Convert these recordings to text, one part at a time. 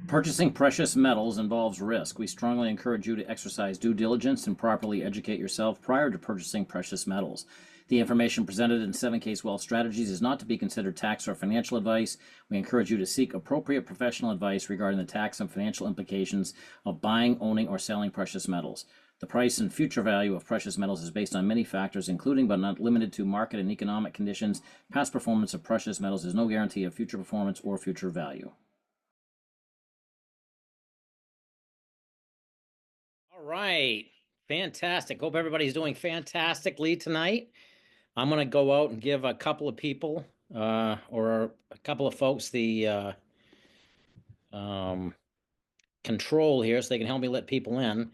Purchasing precious metals involves risk. We strongly encourage you to exercise due diligence and properly educate yourself prior to purchasing precious metals. The information presented in 7K's Wealth Strategies is not to be considered tax or financial advice. We encourage you to seek appropriate professional advice regarding the tax and financial implications of buying, owning, or selling precious metals. The price and future value of precious metals is based on many factors, including but not limited to market and economic conditions. Past performance of precious metals is no guarantee of future performance or future value. All right. Fantastic. Hope everybody's doing fantastically tonight. I'm going to go out and give a couple of people or a couple of folks the control here so they can help me let people in.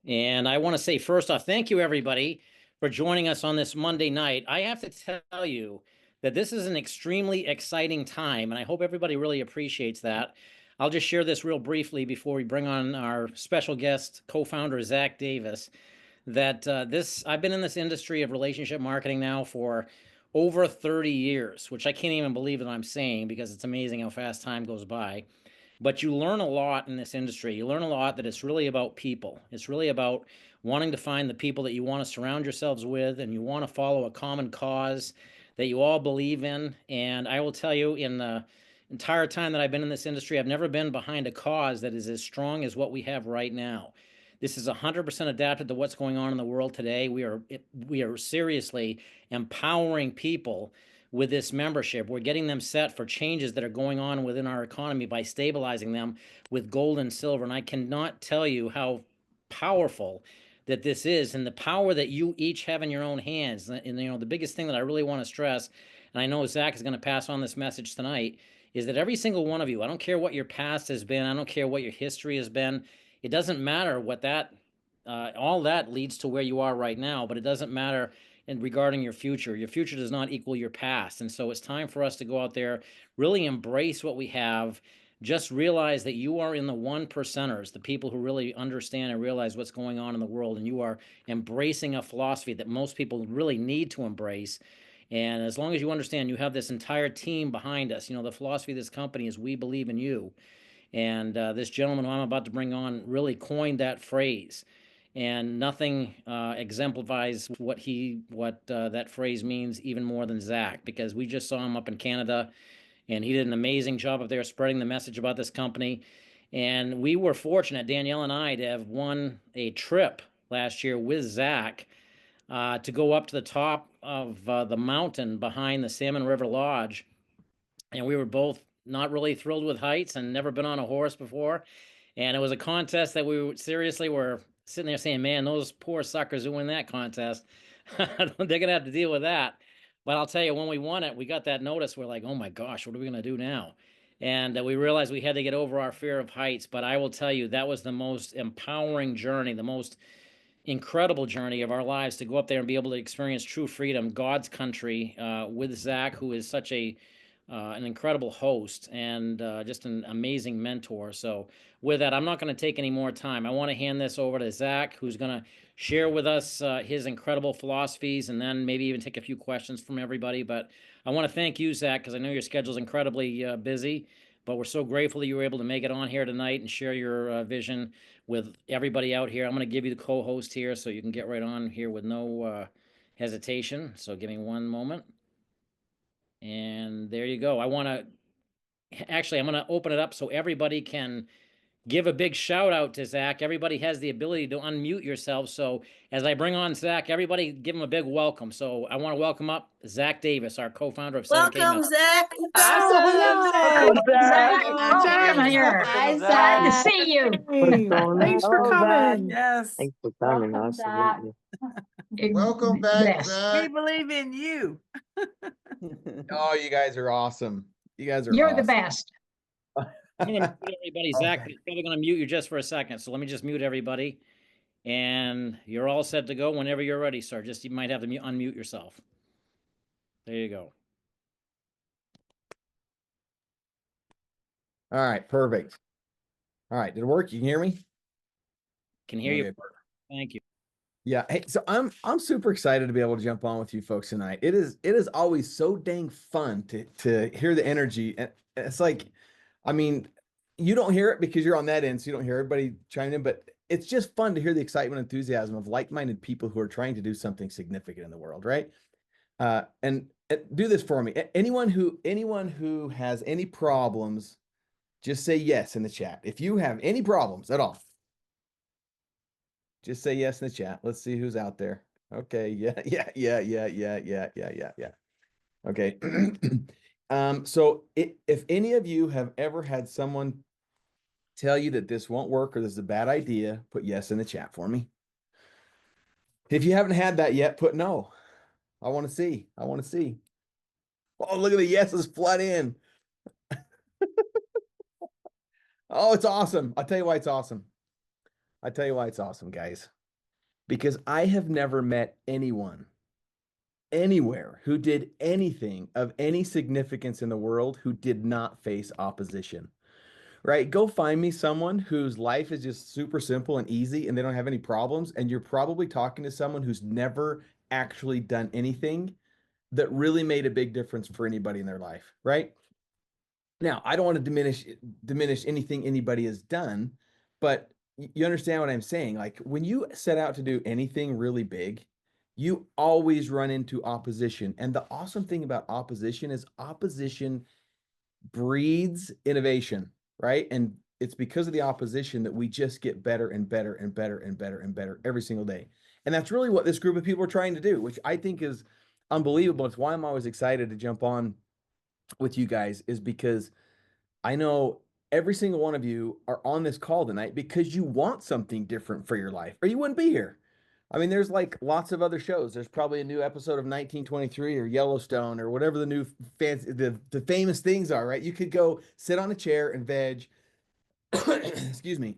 And I want to say first off, thank you everybody for joining us on this Monday night. I have to tell you that this is an extremely exciting time, and I hope everybody really appreciates that. I'll just share this real briefly before we bring on our special guest, co-founder Zach Davis, that I've been in this industry of relationship marketing now for over 30 years, which I can't even believe that I'm saying because it's amazing how fast time goes by. But you learn a lot in this industry. You learn a lot that it's really about people. It's really about wanting to find the people that you want to surround yourselves with, and you want to follow a common cause that you all believe in. And I will tell you, in the entire time that I've been in this industry, I've never been behind a cause that is as strong as what we have right now. This is 100% adapted to what's going on in the world today. We are seriously empowering people with this membership. We're getting them set for changes that are going on within our economy by stabilizing them with gold and silver. And I cannot tell you how powerful that this is, and the power that you each have in your own hands. And the biggest thing that I really want to stress, and I know Zach is going to pass on this message tonight, is that every single one of you, I don't care what your past has been, I don't care what your history has been, it doesn't matter what that, all that leads to where you are right now, but it doesn't matter regarding your future. Your future does not equal your past. And so it's time for us to go out there, really embrace what we have. Just realize that you are in the 1%ers, the people who really understand and realize what's going on in the world. And you are embracing a philosophy that most people really need to embrace. And as long as you understand, you have this entire team behind us. The philosophy of this company is we believe in you. And this gentleman who I'm about to bring on really coined that phrase. And nothing exemplifies what that phrase means even more than Zach, because we just saw him up in Canada, and he did an amazing job up there spreading the message about this company. And we were fortunate, Danielle and I, to have won a trip last year with Zach to go up to the top of the mountain behind the Salmon River Lodge. And we were both not really thrilled with heights and never been on a horse before. And it was a contest that we seriously were sitting there saying, man, those poor suckers who win that contest, they're going to have to deal with that. But I'll tell you, when we won it, we got that notice. We're like, oh my gosh, what are we going to do now? And we realized we had to get over our fear of heights. But I will tell you, that was the most empowering journey, the most incredible journey of our lives, to go up there and be able to experience true freedom, God's country, with Zach, who is such an incredible host and just an amazing mentor. So with that, I'm not going to take any more time. I want to hand this over to Zach, who's going to share with us his incredible philosophies, and then maybe even take a few questions from everybody. But I want to thank you, Zach, because I know your schedule is incredibly busy, but we're so grateful that you were able to make it on here tonight and share your vision with everybody out here. I'm going to give you the co-host here so you can get right on here with no hesitation. So give me one moment. And there you go. I'm going to open it up so everybody can give a big shout out to Zach. Everybody has the ability to unmute yourself. So as I bring on Zach, everybody give him a big welcome. So I want to welcome up Zach Davis, our co-founder of 7K. Welcome, Zach. Awesome. Zach. Welcome here. Hi, Glad to Zach. see you. Thanks for coming. Yes. Thanks for coming. Welcome, Zach. Absolutely. Welcome back, Yes. We Zach. believe in you. Oh, you guys are awesome. You guys are You're awesome. the best. I'm going to mute everybody. Zach is probably going to mute you just for a second. So let me just mute everybody. And you're all set to go whenever you're ready, sir. Just you might have to unmute yourself. There you go. All right, perfect. All right, did it work? You can hear me? Can hear you. Okay. Thank you. Yeah. Hey, so I'm super excited to be able to jump on with you folks tonight. It is always so dang fun to hear the energy. And it's like, I mean, you don't hear it because you're on that end, so you don't hear everybody chiming in, but it's just fun to hear the excitement and enthusiasm of like-minded people who are trying to do something significant in the world, right? And do this for me. Anyone who has any problems, just say yes in the chat. If you have any problems at all, just say yes in the chat. Let's see who's out there. Okay, yeah. Okay. So if any of you have ever had someone tell you that this won't work or this is a bad idea, put yes in the chat for me. If you haven't had that yet, put no. I want to see. I want to see. Oh, look at the yeses flood in. Oh, it's awesome. I'll tell you why it's awesome. I tell you why it's awesome, guys. Because I have never met anyone anywhere who did anything of any significance in the world who did not face opposition. Right? Go find me someone whose life is just super simple and easy and they don't have any problems. And you're probably talking to someone who's never actually done anything that really made a big difference for anybody in their life. Right? Now, I don't want to diminish anything anybody has done, but you understand what I'm saying? Like when you set out to do anything really big, you always run into opposition. And the awesome thing about opposition is opposition breeds innovation, right? And it's because of the opposition that we just get better and better and better and better and better every single day. And that's really what this group of people are trying to do, which I think is unbelievable. It's why I'm always excited to jump on with you guys, is because I know every single one of you are on this call tonight because you want something different for your life, or you wouldn't be here. I mean, there's like lots of other shows. There's probably a new episode of 1923 or Yellowstone or whatever the new fancy, the famous things are, right? You could go sit on a chair and veg, excuse me,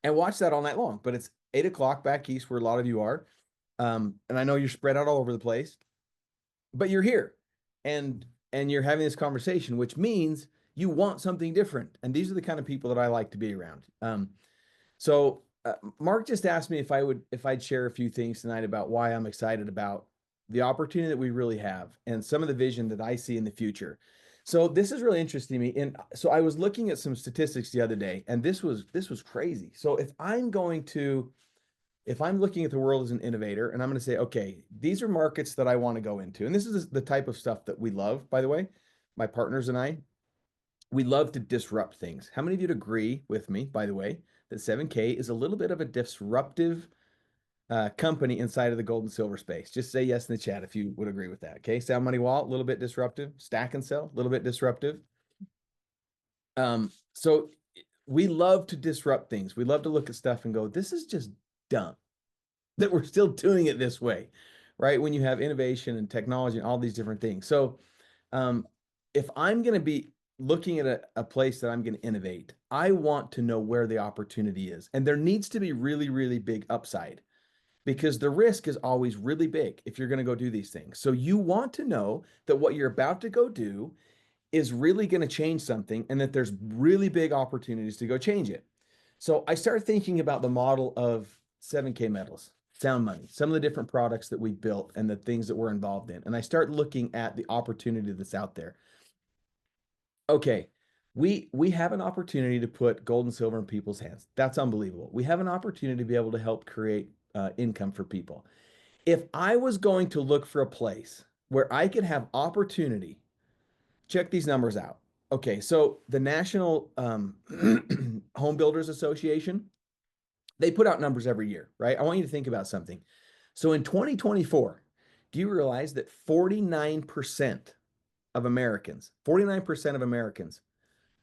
and watch that all night long. But it's 8 o'clock back east where a lot of you are. And I know you're spread out all over the place, but you're here and you're having this conversation, which means you want something different. And these are the kind of people that I like to be around. So Mark just asked me if I'd share a few things tonight about why I'm excited about the opportunity that we really have and some of the vision that I see in the future. So this is really interesting to me. And so I was looking at some statistics the other day, and this was crazy. So if I'm looking at the world as an innovator and I'm going to say, okay, these are markets that I want to go into. And this is the type of stuff that we love, by the way, my partners and I, we love to disrupt things. How many of you would agree with me, by the way, that 7K is a little bit of a disruptive company inside of the gold and silver space? Just say yes in the chat if you would agree with that. Okay. Sound Money Wallet, a little bit disruptive. Stack and Sell, a little bit disruptive. So we love to disrupt things. We love to look at stuff and go, this is just dumb that we're still doing it this way, right? When you have innovation and technology and all these different things. So if I'm going to be looking at a place that I'm going to innovate, I want to know where the opportunity is. And there needs to be really, really big upside, because the risk is always really big if you're going to go do these things. So you want to know that what you're about to go do is really going to change something and that there's really big opportunities to go change it. So I started thinking about the model of 7K Metals, Sound Money, some of the different products that we built and the things that we're involved in. And I start looking at the opportunity that's out there. Okay, we have an opportunity to put gold and silver in people's hands. That's unbelievable. We have an opportunity to be able to help create income for people. If I was going to look for a place where I could have opportunity, check these numbers out. Okay, so the National Home Builders Association, they put out numbers every year, right? I want you to think about something. So in 2024, do you realize that 49% of Americans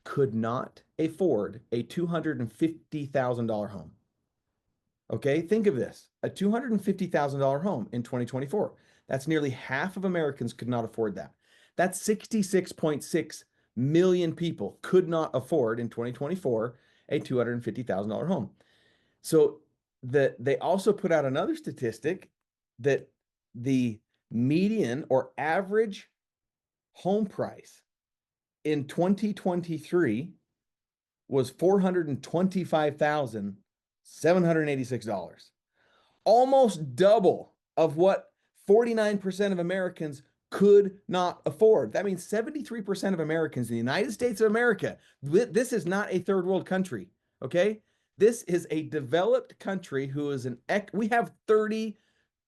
could not afford a $250,000 home? Okay, think of this, a $250,000 home in 2024. That's nearly half of Americans could not afford that. That's 66.6 million people could not afford in 2024 a $250,000 home. So they also put out another statistic that the median or average home price in 2023 was $425,786, almost double of what 49% of Americans could not afford. That means 73% of Americans in the United States of America, this is not a third world country, okay? This is a developed country who is we have $30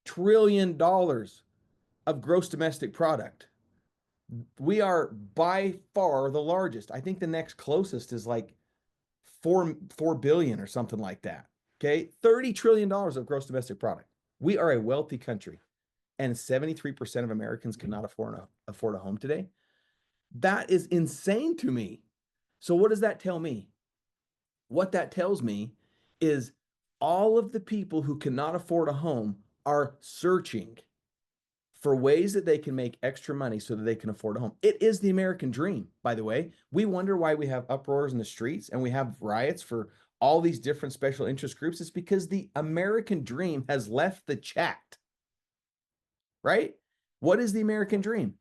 trillion of gross domestic product. We are by far the largest. I think the next closest is like 4 billion or something like that. Okay, $30 trillion of gross domestic product. We are a wealthy country, and 73% of Americans cannot afford a home today. That is insane to me. So what does that tell me? What that tells me is all of the people who cannot afford a home are searching for ways that they can make extra money so that they can afford a home. It is the American dream, by the way. We wonder why we have uproars in the streets and we have riots for all these different special interest groups. It's because the American dream has left the chat, right? What is the American dream?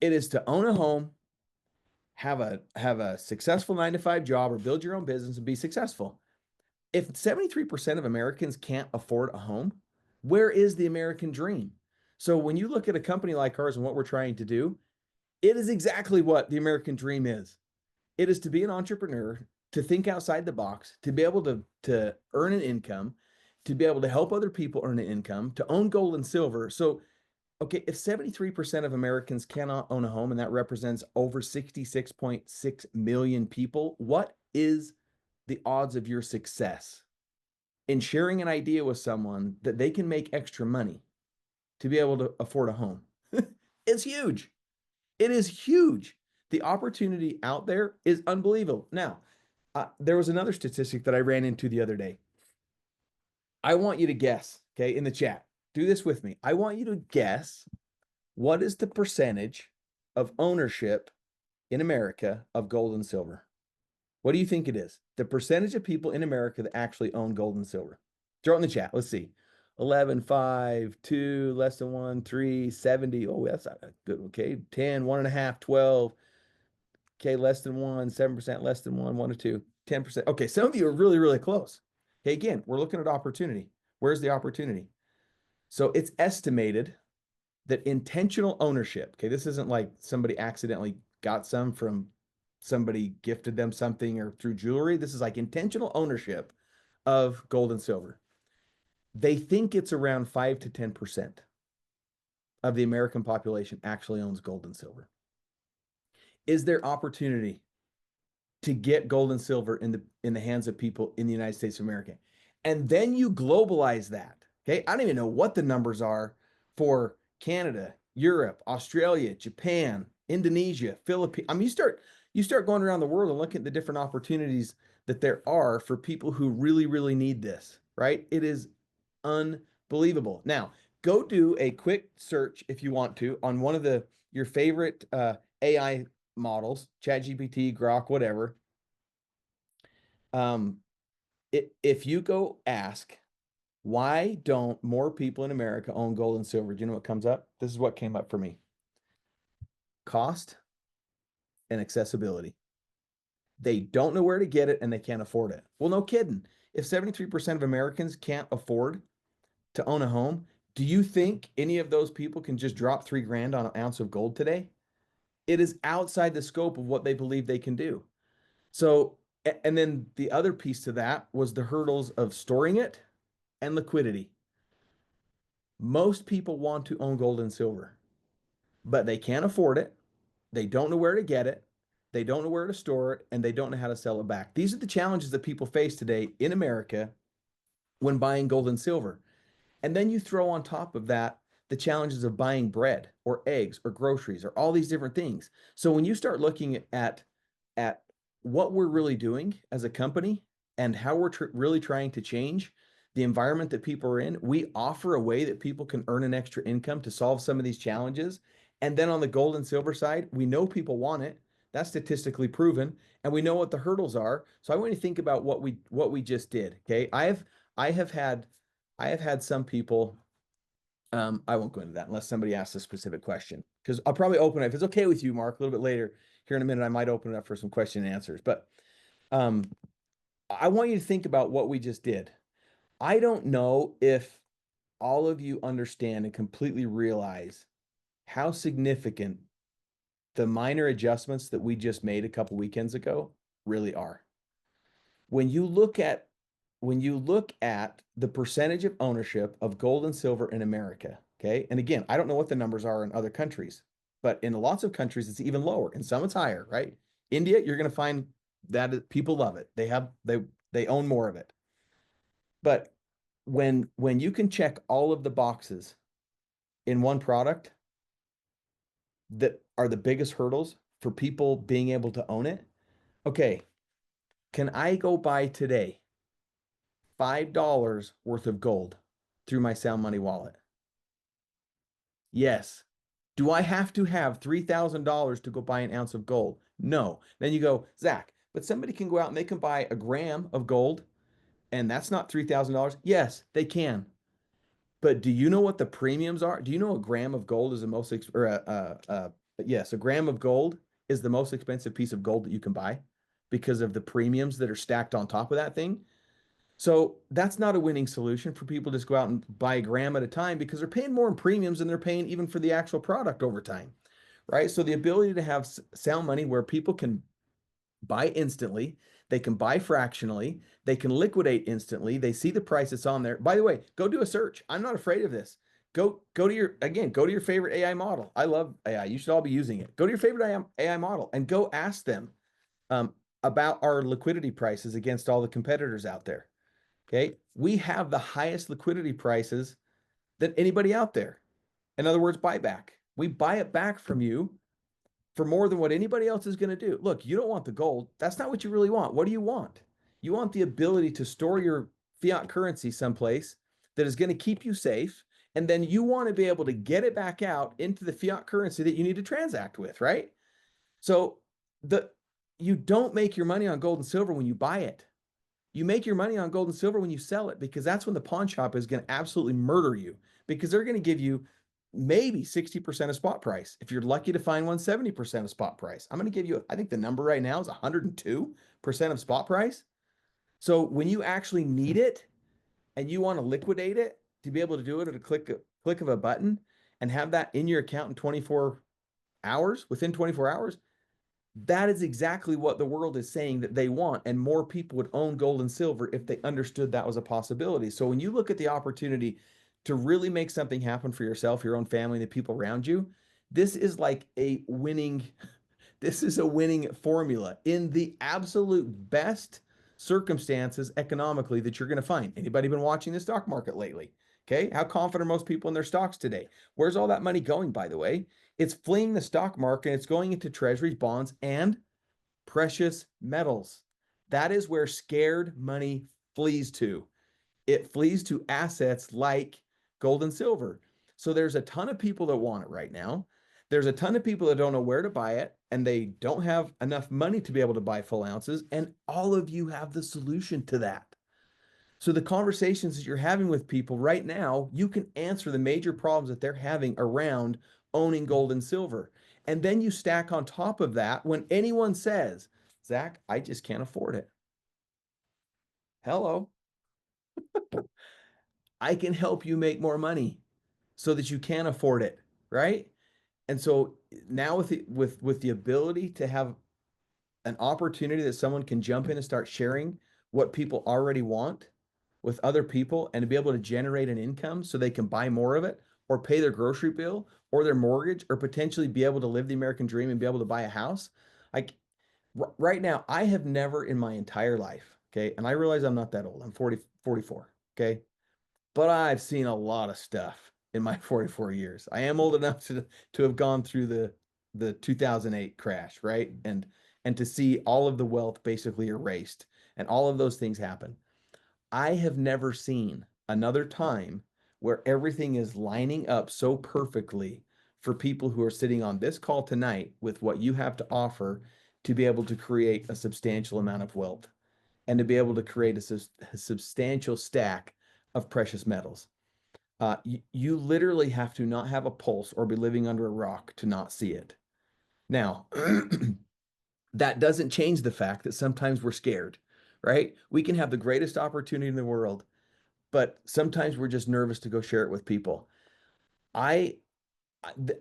It is to own a home, have a successful 9-to-5 job, or build your own business and be successful. If 73% of Americans can't afford a home, where is the American dream? So when you look at a company like ours and what we're trying to do, it is exactly what the American dream is. It is to be an entrepreneur, to think outside the box, to be able to earn an income, to be able to help other people earn an income, to own gold and silver. So, okay, if 73% of Americans cannot own a home, and that represents over 66.6 million people, what is the odds of your success in sharing an idea with someone that they can make extra money to be able to afford a home? It's huge. It is huge. The opportunity out there is unbelievable. Now, there was another statistic that I ran into the other day. I want you to guess, okay, in the chat. Do this with me. I want you to guess what is the percentage of ownership in America of gold and silver. What do you think it is? The percentage of people in America that actually own gold and silver. Throw it in the chat. Let's see. 11, 5, 2, less than 1, 3, 70. Oh, that's not good. Okay. 10, 1.5, 12. Okay. Less than 1, 7%, less than 1, 1 to 2, 10%. Okay. Some of you are really, really close. Okay. Again, we're looking at opportunity. Where's the opportunity? So it's estimated that intentional ownership, okay, this isn't like somebody accidentally got some from somebody gifted them something or through jewelry. This is like intentional ownership of gold and silver. They think it's around 5 to 10% of the American population actually owns gold and silver. Is there opportunity to get gold and silver in the hands of people in the United States of America? And then you globalize that. Okay. I don't even know what the numbers are for Canada, Europe, Australia, Japan, Indonesia, Philippines. I mean, you start going around the world and looking at the different opportunities that there are for people who really, really need this, right? It is unbelievable. Now, go do a quick search if you want to on one of your favorite AI models, ChatGPT, Grok, whatever. If you go ask, why don't more people in America own gold and silver? Do you know what comes up? This is what came up for me. Cost and accessibility. They don't know where to get it and they can't afford it. Well, no kidding. If 73% of Americans can't afford to own a home, do you think any of those people can just drop $3,000 on an ounce of gold today? It is outside the scope of what they believe they can do. So, and then the other piece to that was the hurdles of storing it and liquidity. Most people want to own gold and silver, but they can't afford it. They don't know where to get it. They don't know where to store it, and they don't know how to sell it back. These are the challenges that people face today in America when buying gold and silver. And then you throw on top of that the challenges of buying bread or eggs or groceries or all these different things. So when you start looking at what we're really doing as a company and how we're really trying to change the environment that people are in, we offer a way that people can earn an extra income to solve some of these challenges. And then on the gold and silver side, we know people want it. That's statistically proven, and we know what the hurdles are. So I want you to think about what we just did. Okay, I have had some people. I won't go into that unless somebody asks a specific question, because I'll probably open it if it's okay with you, Mark. A little bit later here in a minute, I might open it up for some question and answers. But I want you to think about what we just did. I don't know if all of you understand and completely realize how significant the minor adjustments that we just made a couple weekends ago really are. When you look at the percentage of ownership of gold and silver in America, okay? And again, I don't know what the numbers are in other countries, but in lots of countries it's even lower. In some it's higher, right? India, you're going to find that people love it. They own more of it. But when you can check all of the boxes in one product that are the biggest hurdles for people being able to own it, okay, can I go buy today $5 worth of gold through my Sound Money wallet? Yes. Do I have to have $3,000 to go buy an ounce of gold? No. Then you go, Zach, but somebody can go out and they can buy a gram of gold and that's not $3,000. Yes, they can. But do you know what the premiums are? Do you know a gram of gold is the most, yes, a gram of gold is the most expensive piece of gold that you can buy because of the premiums that are stacked on top of that thing. So that's not a winning solution for people to just go out and buy a gram at a time because they're paying more in premiums than they're paying even for the actual product over time, right? So the ability to have Sound Money where people can buy instantly, they can buy fractionally, they can liquidate instantly, they see the price that's on there. By the way, go do a search. I'm not afraid of this. Go to your favorite AI model. I love AI. You should all be using it. Go to your favorite AI model and go ask them about our liquidity prices against all the competitors out there. Okay. We have the highest liquidity prices than anybody out there. In other words, buyback. We buy it back from you for more than what anybody else is going to do. Look, you don't want the gold. That's not what you really want. What do you want? You want the ability to store your fiat currency someplace that is going to keep you safe. And then you want to be able to get it back out into the fiat currency that you need to transact with, right? So you don't make your money on gold and silver when you buy it. You make your money on gold and silver when you sell it, because that's when the pawn shop is going to absolutely murder you, because they're going to give you maybe 60% of spot price. If you're lucky to find one, 70% of spot price. I'm going to give you, I think the number right now is 102% of spot price. So when you actually need it and you want to liquidate it, to be able to do it at a click of a button and have that in your account in 24 hours, within 24 hours, that is exactly what the world is saying that they want. And more people would own gold and silver if they understood that was a possibility. So when you look at the opportunity to really make something happen for yourself, your own family, the people around you, this is like a winning formula in the absolute best circumstances economically that you're going to find. Anybody been watching the stock market lately? Okay. How confident are most people in their stocks today? Where's all that money going, by the way? It's fleeing the stock market. It's going into treasuries, bonds, and precious metals. That is where scared money flees to. It flees to assets like gold and silver. So there's a ton of people that want it right now. There's a ton of people that don't know where to buy it, and they don't have enough money to be able to buy full ounces. And all of you have the solution to that. So the conversations that you're having with people right now, you can answer the major problems that they're having around owning gold and silver. And then you stack on top of that when anyone says, Zach, I just can't afford it. Hello. I can help you make more money so that you can afford it, right? And so now with the ability to have an opportunity that someone can jump in and start sharing what people already want with other people, and to be able to generate an income so they can buy more of it or pay their grocery bill or their mortgage, or potentially be able to live the American dream and be able to buy a house. Like right now, I have never in my entire life, okay, and I realize I'm not that old. I'm 44, okay? But I've seen a lot of stuff in my 44 years. I am old enough to have gone through the 2008 crash, right? And to see all of the wealth basically erased and all of those things happen. I have never seen another time where everything is lining up so perfectly for people who are sitting on this call tonight with what you have to offer to be able to create a substantial amount of wealth and to be able to create a substantial stack of precious metals. You literally have to not have a pulse or be living under a rock to not see it. Now, that doesn't change the fact that sometimes we're scared, right? We can have the greatest opportunity in the world, but sometimes we're just nervous to go share it with people. I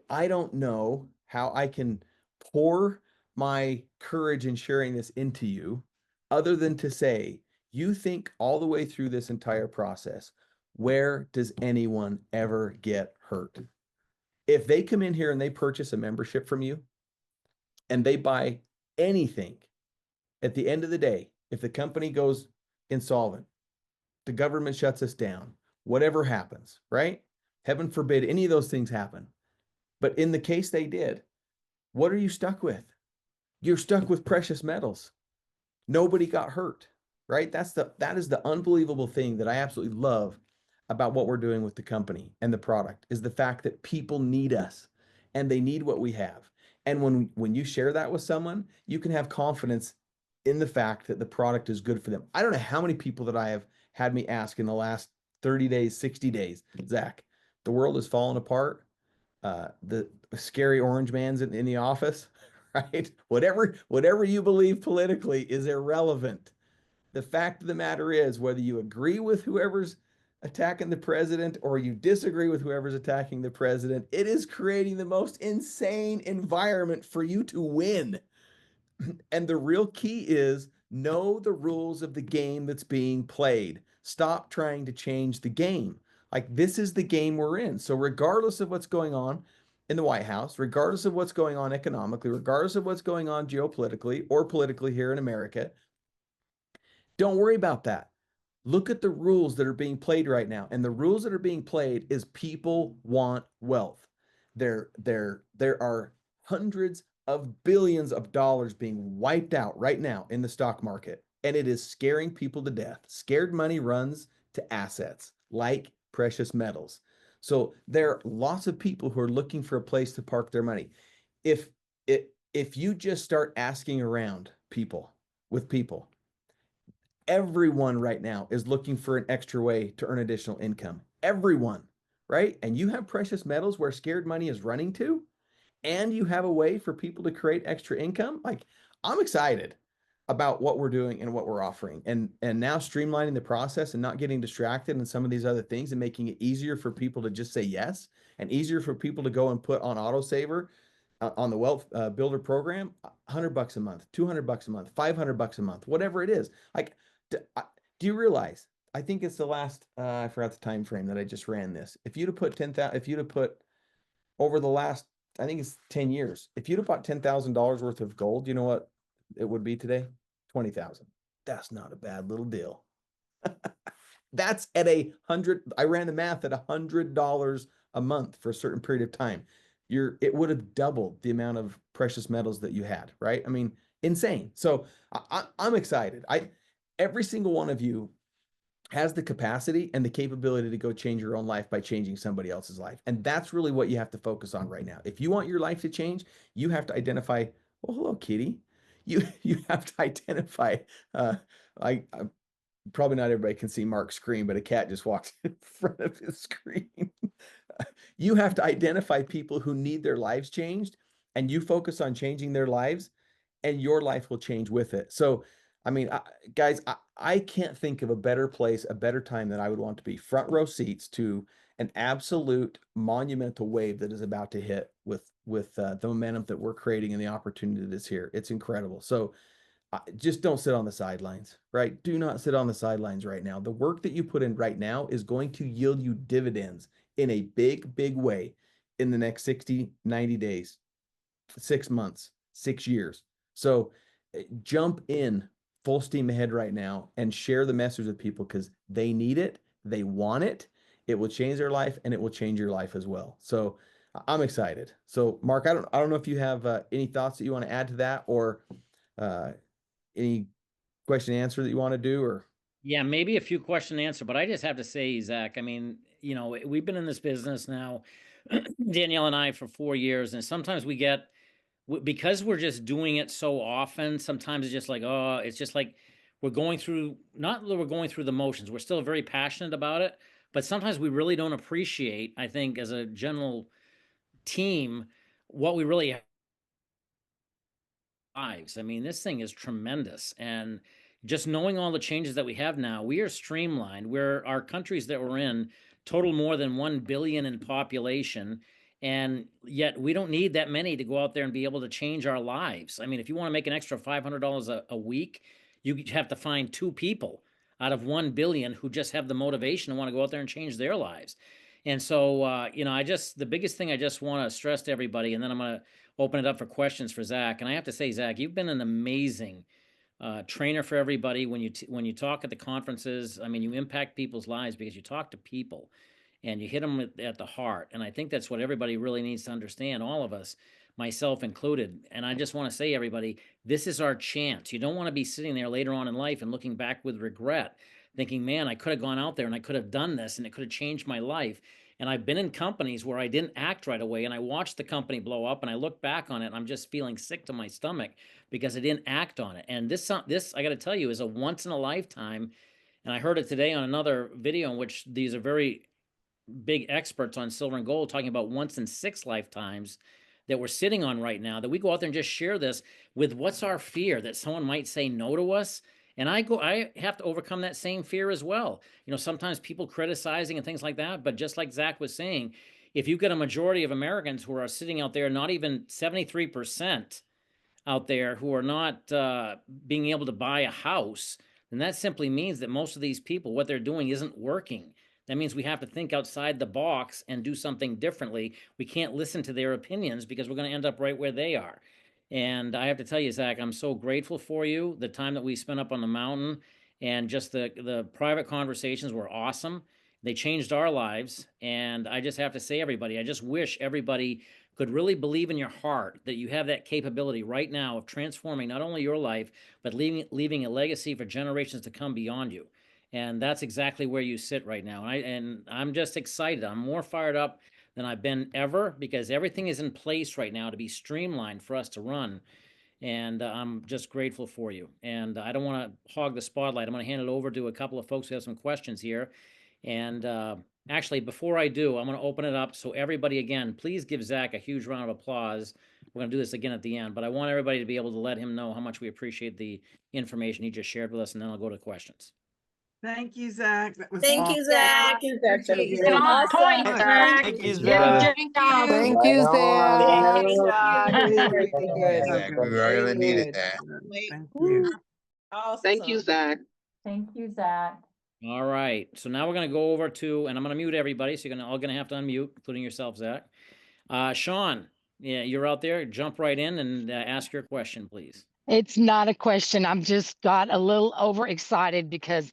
I don't know how I can pour my courage in sharing this into you other than to say, you think all the way through this entire process, where does anyone ever get hurt? If they come in here and they purchase a membership from you and they buy anything, at the end of the day, if the company goes insolvent, the government shuts us down, whatever happens, right? Heaven forbid any of those things happen. But in the case they did, what are you stuck with? You're stuck with precious metals. Nobody got hurt, right? That is the unbelievable thing that I absolutely love about what we're doing with the company and the product is the fact that people need us and they need what we have. And when you share that with someone, you can have confidence in the fact that the product is good for them. I don't know how many people that I have had me ask in the last 30 days, 60 days, Zach, the world is falling apart. The scary orange man's in the office, right? Whatever you believe politically is irrelevant. The fact of the matter is, whether you agree with whoever's attacking the president or you disagree with whoever's attacking the president, it is creating the most insane environment for you to win. And the real key is know the rules of the game that's being played. Stop trying to change the game. Like this is the game we're in. So regardless of what's going on in the White House, regardless of what's going on economically, regardless of what's going on geopolitically or politically here in America, don't worry about that. Look at the rules that are being played right now. And the rules that are being played is people want wealth. There are hundreds of billions of dollars being wiped out right now in the stock market. And it is scaring people to death. Scared money runs to assets like precious metals. So there are lots of people who are looking for a place to park their money. If you just start asking around people, everyone right now is looking for an extra way to earn additional income. Everyone, right? And you have precious metals where scared money is running to, and you have a way for people to create extra income. Like I'm excited about what we're doing and what we're offering, and now streamlining the process and not getting distracted in some of these other things and making it easier for people to just say yes and easier for people to go and put on autosaver on the wealth builder program, $100 a month, $200 a month, $500 a month, whatever it is. Like, do you realize? I think it's the last. I forgot the time frame that I just ran this. If you'd have put 10,000, if you'd have put over the last, I think it's 10 years. If you'd have bought $10,000 worth of gold, you know what it would be today? 20,000. That's not a bad little deal. That's at I ran the math at $100 a month for a certain period of time. It would have doubled the amount of precious metals that you had, right? I mean, insane. So I'm excited. Every single one of you has the capacity and the capability to go change your own life by changing somebody else's life. And that's really what you have to focus on right now. If you want your life to change, you have to identify, oh, hello, kitty. You have to identify, probably not everybody can see Mark's screen, but a cat just walked in front of his screen. You have to identify people who need their lives changed, and you focus on changing their lives, and your life will change with it. So, I mean, guys, I can't think of a better place, a better time that I would want to be. Front row seats to an absolute monumental wave that is about to hit with the momentum that we're creating and the opportunity that is here. It's incredible. So just don't sit on the sidelines, right? Do not sit on the sidelines right now. The work that you put in right now is going to yield you dividends in a big, big way in the next 60, 90 days, 6 months, 6 years. So jump in full steam ahead right now and share the message with people because they need it. They want it. It will change their life and it will change your life as well. So I'm excited. So Mark, I don't know if you have any thoughts that you want to add to that or any question and answer that you want to do or. Yeah, maybe a few question and answer, but I just have to say, Zach, I mean, you know, we've been in this business now, Danielle and I, for 4 years, and sometimes we get, because we're just doing it so often, sometimes it's just like, oh, it's just like we're going through, not that we're going through the motions, we're still very passionate about it, but sometimes we really don't appreciate, I think, as a general team, what we really have lives. I mean, this thing is tremendous. And just knowing all the changes that we have now, we are streamlined. Our countries that we're in total more than 1 billion in population. And yet we don't need that many to go out there and be able to change our lives. I mean, if you want to make an extra $500 a week, you have to find 2 people out of 1 billion who just have the motivation to want to go out there and change their lives. And so, you know, the biggest thing I just want to stress to everybody, and then I'm going to open it up for questions for Zach. And I have to say, Zach, you've been an amazing trainer for everybody. When you talk at the conferences, I mean, you impact people's lives because you talk to people and you hit them at the heart. And I think that's what everybody really needs to understand, all of us, myself included. And I just want to say, everybody, this is our chance. You don't want to be sitting there later on in life and looking back with regret, thinking, man, I could have gone out there and I could have done this and it could have changed my life. And I've been in companies where I didn't act right away and I watched the company blow up and I look back on it and I'm just feeling sick to my stomach because I didn't act on it. And this I got to tell you, is a once in a lifetime. And I heard it today on another video in which these are very big experts on silver and gold talking about once in 6 lifetimes that we're sitting on right now, that we go out there and just share this with what's our fear that someone might say no to us. And I have to overcome that same fear as well. You know, sometimes people criticizing and things like that. But just like Zach was saying, if you get a majority of Americans who are sitting out there, not even 73% out there who are not being able to buy a house, then that simply means that most of these people, what they're doing isn't working. That means we have to think outside the box and do something differently. We can't listen to their opinions because we're going to end up right where they are. And I have to tell you, Zach, I'm so grateful for you, the time that we spent up on the mountain, and just the private conversations were awesome. They changed our lives. And I just have to say, everybody, I just wish everybody could really believe in your heart that you have that capability right now of transforming not only your life, but leaving a legacy for generations to come beyond you. And that's exactly where you sit right now. And I'm just excited. I'm more fired up than I've been ever because everything is in place right now to be streamlined for us to run. And I'm just grateful for you. And I don't want to hog the spotlight. I'm going to hand it over to a couple of folks who have some questions here. And actually, before I do, I'm going to open it up. So everybody, again, please give Zach a huge round of applause. We're going to do this again at the end, but I want everybody to be able to let him know how much we appreciate the information he just shared with us, and then I'll go to questions. Thank you, Zach. That was Thank you, Zach. Appreciate you. You're on point, Zach. Thank you, Good Zach. job. Thank you, Zach. Very Thank good. Zach, we Okay. really needed Good. that. Thank you. Thank you, Zach. Thank you, Zach. All right, so now we're going to go over to, and I'm going to mute everybody, so you're all going to have to unmute, including yourself, Zach. Sean, yeah, you're out there. Jump right in and ask your question, please. It's not a question. I'm just got a little overexcited because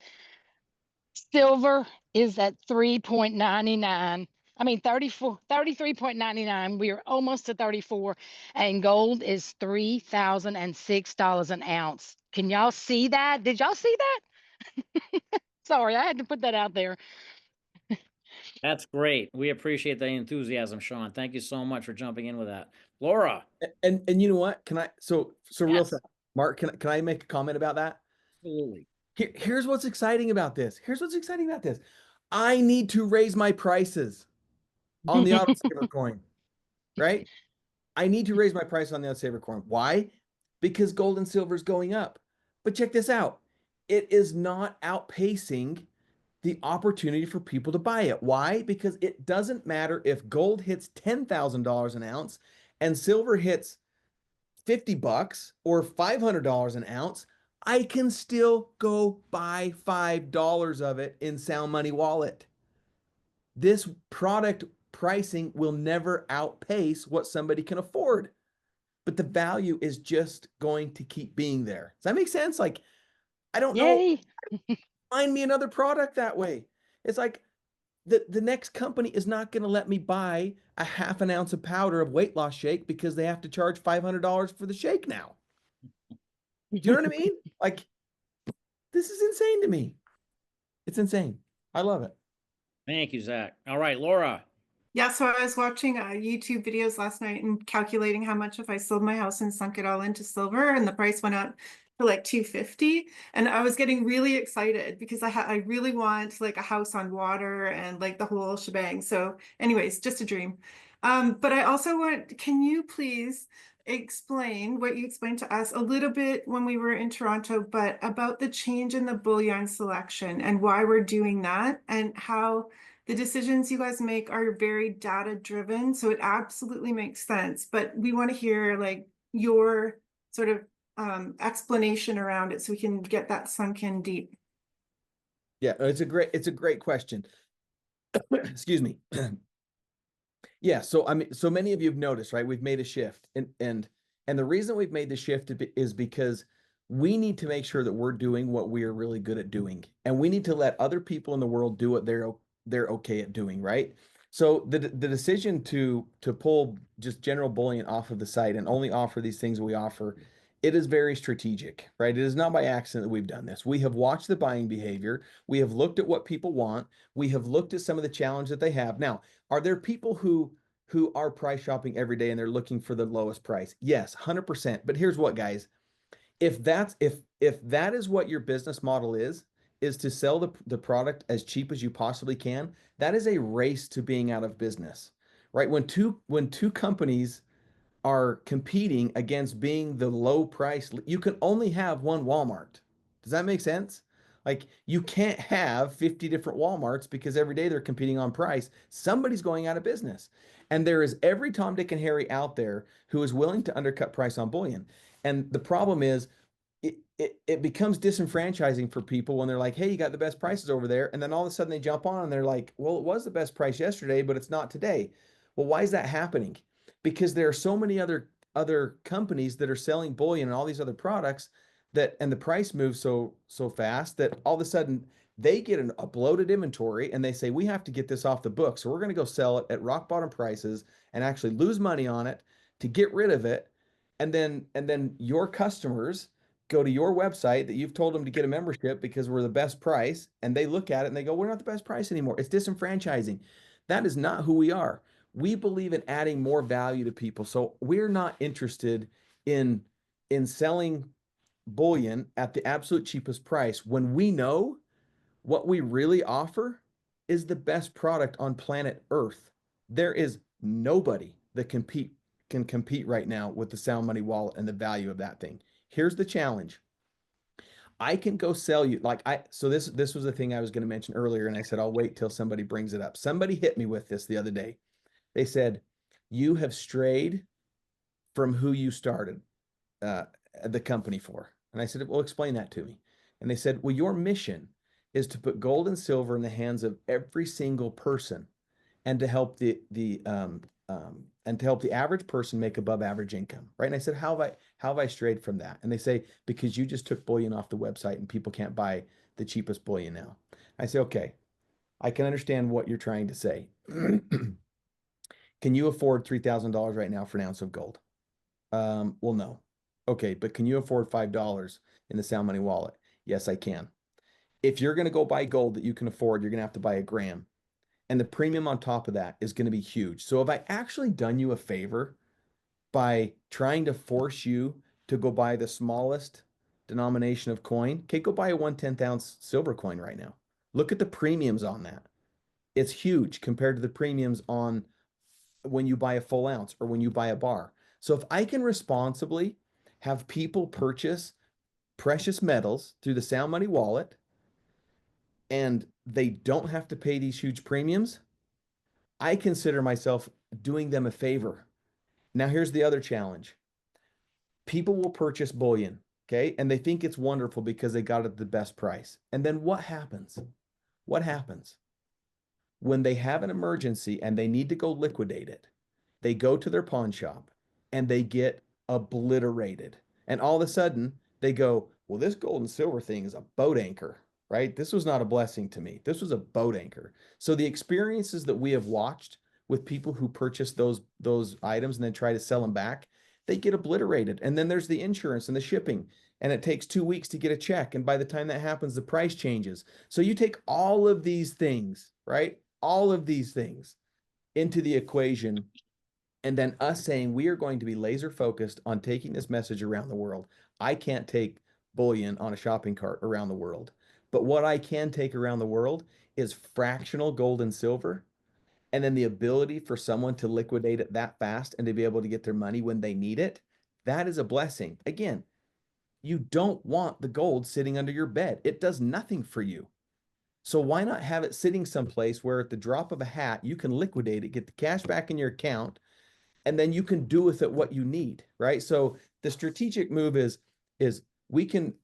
silver is at 3.99. I mean, 33.99. We are almost to 34, and gold is $3,006 an ounce. Can y'all see that? Did y'all see that? Sorry, I had to put that out there. That's great. We appreciate the enthusiasm, Sean. Thank you so much for jumping in with that. Laura. And you know what? Can I so real Yes. fast, Mark, can I make a comment about that? Absolutely. Here's what's exciting about this. I need to raise my prices on the autosaver coin, right? I need to raise my price on the autosaver coin. Why? Because gold and silver is going up. But check this out. It is not outpacing the opportunity for people to buy it. Why? Because it doesn't matter if gold hits $10,000 an ounce and silver hits $50 or $500 an ounce. I can still go buy $5 of it in Sound Money Wallet. This product pricing will never outpace what somebody can afford, but the value is just going to keep being there. Does that make sense? Like, I don't Yay. know. Find me another product that way. It's like the next company is not going to let me buy a half an ounce of powder of weight loss shake because they have to charge $500 for the shake now. Do you know what I mean? Like, this is insane to me. It's insane. I love it. Thank you, Zach. All right, Laura. Yeah, so I was watching YouTube videos last night and calculating how much if I sold my house and sunk it all into silver, and the price went up to like $250, and I was getting really excited because I really want like a house on water and like the whole shebang. So anyways, just a dream. But I also want, can you please explain what you explained to us a little bit when we were in Toronto, but about the change in the bullion selection and why we're doing that and how the decisions you guys make are very data driven. So it absolutely makes sense. But we want to hear like your sort of explanation around it so we can get that sunk in deep. Yeah, it's a great question. Excuse me. Yeah, so I mean, so many of you have noticed, right? We've made a shift, and the reason we've made the shift is because we need to make sure that we're doing what we are really good at doing, and we need to let other people in the world do what they're okay at doing, right? So the decision to pull just general bullion off of the site and only offer these things we offer, it is very strategic, right? It is not by accident that we've done this. We have watched the buying behavior. We have looked at what people want. We have looked at some of the challenge that they have. Now, are there people who are price shopping every day and they're looking for the lowest price? Yes, 100%. But here's what, guys. If that is what your business model is to sell the product as cheap as you possibly can, that is a race to being out of business, right? When two companies are competing against being the low price, you can only have one Walmart. Does that make sense? Like you can't have 50 different Walmarts because every day they're competing on price. Somebody's going out of business. And there is every Tom, Dick, and Harry out there who is willing to undercut price on bullion. And the problem is it becomes disenfranchising for people when they're like, hey, you got the best prices over there. And then all of a sudden they jump on and they're like, well, it was the best price yesterday, but it's not today. Well, why is that happening? Because there are so many other companies that are selling bullion and all these other products and the price moves so fast that all of a sudden they get a bloated inventory and they say, we have to get this off the book. So we're going to go sell it at rock bottom prices and actually lose money on it to get rid of it. And then your customers go to your website that you've told them to get a membership because we're the best price. And they look at it and they go, we're not the best price anymore. It's disenfranchising. That is not who we are. We believe in adding more value to people. So we're not interested in selling bullion at the absolute cheapest price when we know what we really offer is the best product on planet Earth. There is nobody that can compete right now with the Sound Money wallet and the value of that thing. Here's the challenge. I can go sell you so this was a thing I was going to mention earlier, and I said I'll wait till somebody brings it up. Somebody hit me with this the other day. They said, you have strayed from who you started the company for. And I said, well, explain that to me. And they said, well, your mission is to put gold and silver in the hands of every single person and to help the average person make above average income, right? And I said, how have I strayed from that? And they say, because you just took bullion off the website and people can't buy the cheapest bullion now. I say, okay, I can understand what you're trying to say. Can you afford $3,000 right now for an ounce of gold? Well, no. Okay, but can you afford $5 in the Sound Money wallet? Yes, I can. If you're going to go buy gold that you can afford, you're going to have to buy a gram. And the premium on top of that is going to be huge. So have I actually done you a favor by trying to force you to go buy the smallest denomination of coin? Okay, go buy a 1/10 ounce silver coin right now. Look at the premiums on that. It's huge compared to the premiums on when you buy a full ounce or when you buy a bar. So if I can responsibly have people purchase precious metals through the Sound Money wallet and they don't have to pay these huge premiums, I consider myself doing them a favor. Now, here's the other challenge. People will purchase bullion, okay? And they think it's wonderful because they got it at the best price. And then what happens? What happens? When they have an emergency and they need to go liquidate it, they go to their pawn shop and they get obliterated. And all of a sudden they go, well, this gold and silver thing is a boat anchor, right? This was not a blessing to me. This was a boat anchor. So the experiences that we have watched with people who purchase those items and then try to sell them back, they get obliterated. And then there's the insurance and the shipping, and it takes 2 weeks to get a check. And by the time that happens, the price changes. So you take all of these things, right? All of these things into the equation, and then us saying we are going to be laser focused on taking this message around the world. I can't take bullion on a shopping cart around the world, but what I can take around the world is fractional gold and silver, and then the ability for someone to liquidate it that fast and to be able to get their money when they need it. that is a blessing. Again, you don't want the gold sitting under your bed. It does nothing for you. So why not have it sitting someplace where at the drop of a hat, you can liquidate it, get the cash back in your account, and then you can do with it what you need, right? So the strategic move is we can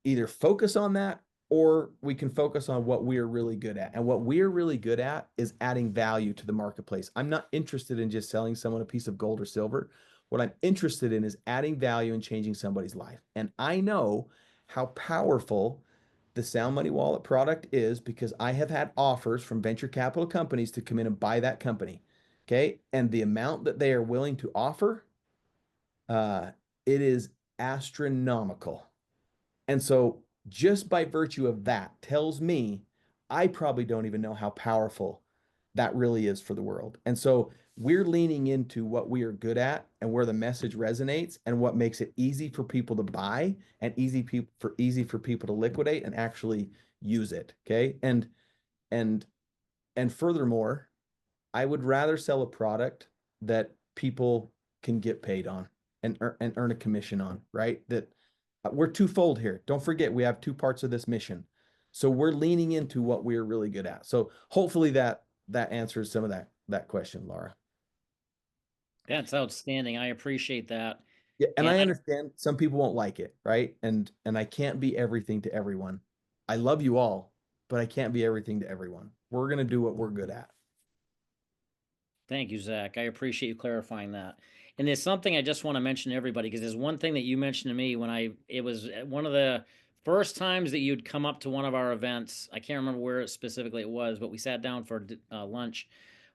either focus on that, or we can focus on what we are really good at. And what we are really good at is adding value to the marketplace. I'm not interested in just selling someone a piece of gold or silver. What I'm interested in is adding value and changing somebody's life. And I know how powerful the Sound Money Wallet product is, because I have had offers from venture capital companies to come in and buy that company. Okay. And the amount that they are willing to offer, it is astronomical. And so just by virtue of that tells me I probably don't even know how powerful that really is for the world. And so we're leaning into what we are good at and where the message resonates and what makes it easy for people to buy and easy for people to liquidate and actually use it. Okay. And furthermore, I would rather sell a product that people can get paid on and earn a commission on, right? That we're twofold here. Don't forget, we have two parts of this mission. So we're leaning into what we're really good at. So hopefully that answers some of that question, Laura. That's outstanding. I appreciate that. Yeah, and Yeah, I understand some people won't like it, right? And I can't be everything to everyone. I love you all, but I can't be everything to everyone. We're going to do what we're good at. Thank you, Zach. I appreciate you clarifying that. And there's something I just want to mention to everybody, because there's one thing that you mentioned to me when it was one of the first times that you'd come up to one of our events. I can't remember where specifically it was, but we sat down for lunch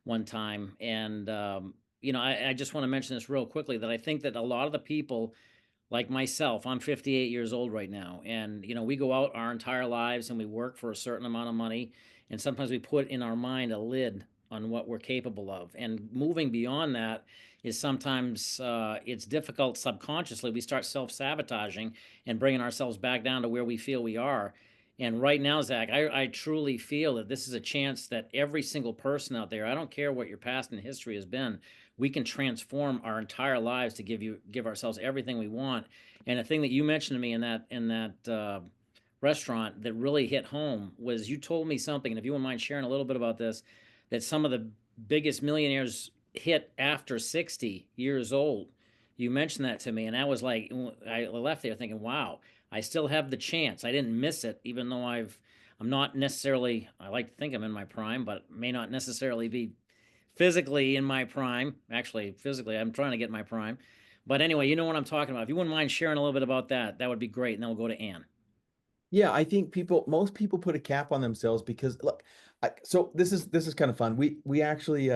one time. And, I just want to mention this real quickly, that I think that a lot of the people like myself, I'm 58 years old right now. And, we go out our entire lives and we work for a certain amount of money. And sometimes we put in our mind a lid on what we're capable of. And moving beyond that is sometimes it's difficult subconsciously. We start self-sabotaging and bringing ourselves back down to where we feel we are. And right now, Zach, I truly feel that this is a chance that every single person out there, I don't care what your past and history has been, we can transform our entire lives to give ourselves everything we want. And the thing that you mentioned to me in that restaurant that really hit home was, you told me something, and if you wouldn't mind sharing a little bit about this, that some of the biggest millionaires hit after 60 years old. You mentioned that to me, and I was like, I left there thinking, wow, I still have the chance. I didn't miss it, even though I'm not necessarily, I like to think I'm in my prime, but may not necessarily be physically in my prime. Actually, physically, I'm trying to get my prime. But anyway, you know what I'm talking about. If you wouldn't mind sharing a little bit about that, that would be great. And then we'll go to Ann. Yeah, I think most people put a cap on themselves because look, so this is kind of fun. We actually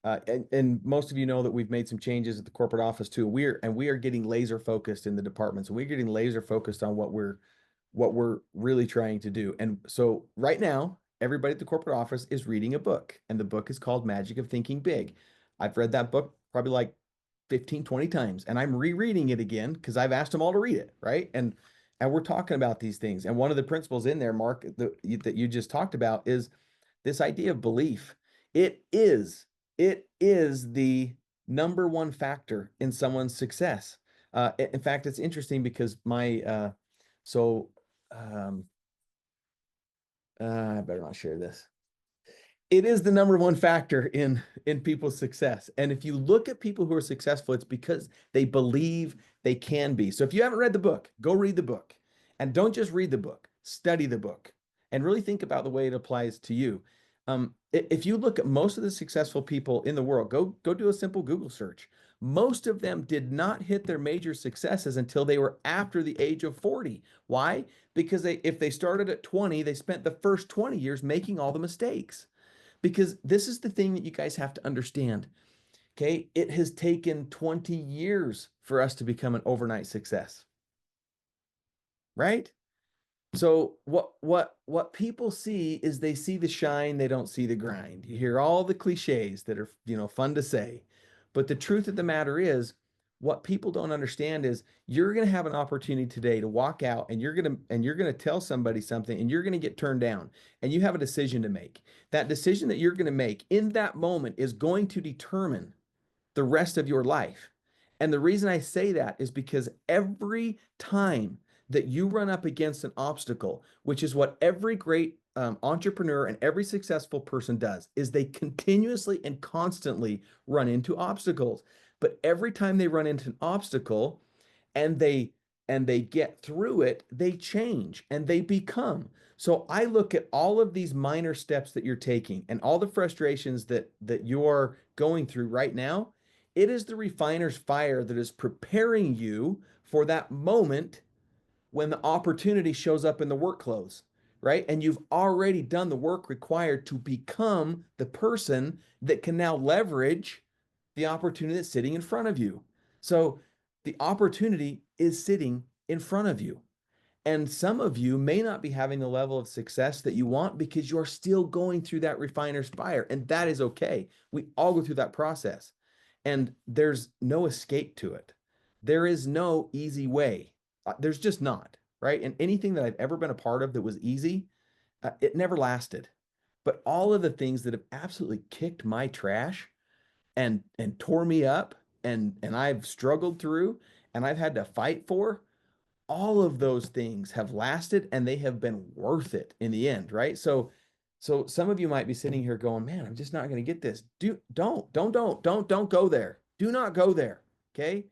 and most of you know that we've made some changes at the corporate office too. We are getting laser focused in the departments. We're getting laser focused on what we're really trying to do. And so right now, everybody at the corporate office is reading a book, and the book is called Magic of Thinking Big. I've read that book probably like 15, 20 times, and I'm rereading it again because I've asked them all to read it, right? And we're talking about these things. And one of the principles in there, Mark, that you just talked about is this idea of belief. It is the number one factor in someone's success. In fact, it's interesting because I better not share this. It is the number one factor in people's success. And if you look at people who are successful, it's because they believe they can be. So if you haven't read the book, go read the book. And don't just read the book, study the book, and really think about the way it applies to you. If you look at most of the successful people in the world, go do a simple Google search. Most of them did not hit their major successes until they were after the age of 40. Why? Because if they started at 20, they spent the first 20 years making all the mistakes. Because this is the thing that you guys have to understand. Okay, it has taken 20 years for us to become an overnight success. Right? So what people see is they see the shine, they don't see the grind. You hear all the cliches that are, fun to say. But the truth of the matter is, what people don't understand is you're going to have an opportunity today to walk out and you're going to tell somebody something and you're going to get turned down, and you have a decision to make. That decision that you're going to make in that moment is going to determine the rest of your life. And the reason I say that is because every time that you run up against an obstacle, which is what every great entrepreneur and every successful person does, is they continuously and constantly run into obstacles. But every time they run into an obstacle and they get through it, they change and they become. So I look at all of these minor steps that you're taking and all the frustrations that you're going through right now. It is the refiner's fire that is preparing you for that moment when the opportunity shows up in the work clothes, right? And you've already done the work required to become the person that can now leverage the opportunity that's sitting in front of you. So the opportunity is sitting in front of you. And some of you may not be having the level of success that you want because you're still going through that refiner's fire. And that is okay. We all go through that process. And there's no escape to it. There is no easy way. There's just not, right? And anything that I've ever been a part of that was easy, it never lasted. But all of the things that have absolutely kicked my trash and tore me up and I've struggled through and I've had to fight for, all of those things have lasted and they have been worth it in the end, right? So some of you might be sitting here going, man, I'm just not going to get this. Don't go there. Do not go there. Okay.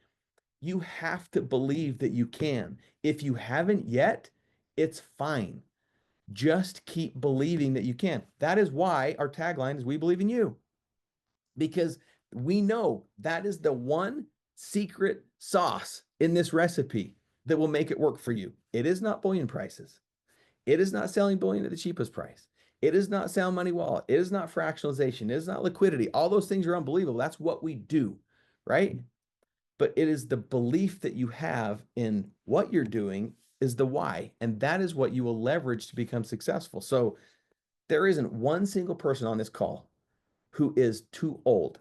You have to believe that you can. If you haven't yet, it's fine. Just keep believing that you can. That is why our tagline is "We believe in you," because we know that is the one secret sauce in this recipe that will make it work for you. It is not bullion prices. It is not selling bullion at the cheapest price. It is not sound money wallet. It is not fractionalization. It is not liquidity. All those things are unbelievable. That's what we do, right? But it is the belief that you have in what you're doing is the why. And that is what you will leverage to become successful. So there isn't one single person on this call who is too old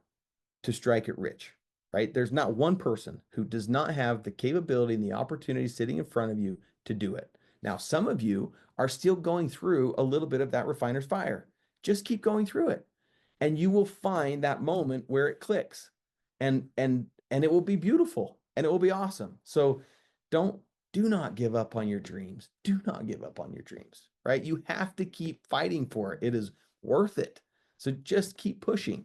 to strike it rich, right? There's not one person who does not have the capability and the opportunity sitting in front of you to do it. Now, some of you are still going through a little bit of that refiner's fire. Just keep going through it and you will find that moment where it clicks and it will be beautiful and it will be awesome. So do not give up on your dreams. Do not give up on your dreams, right? You have to keep fighting for it. It is worth it. So just keep pushing.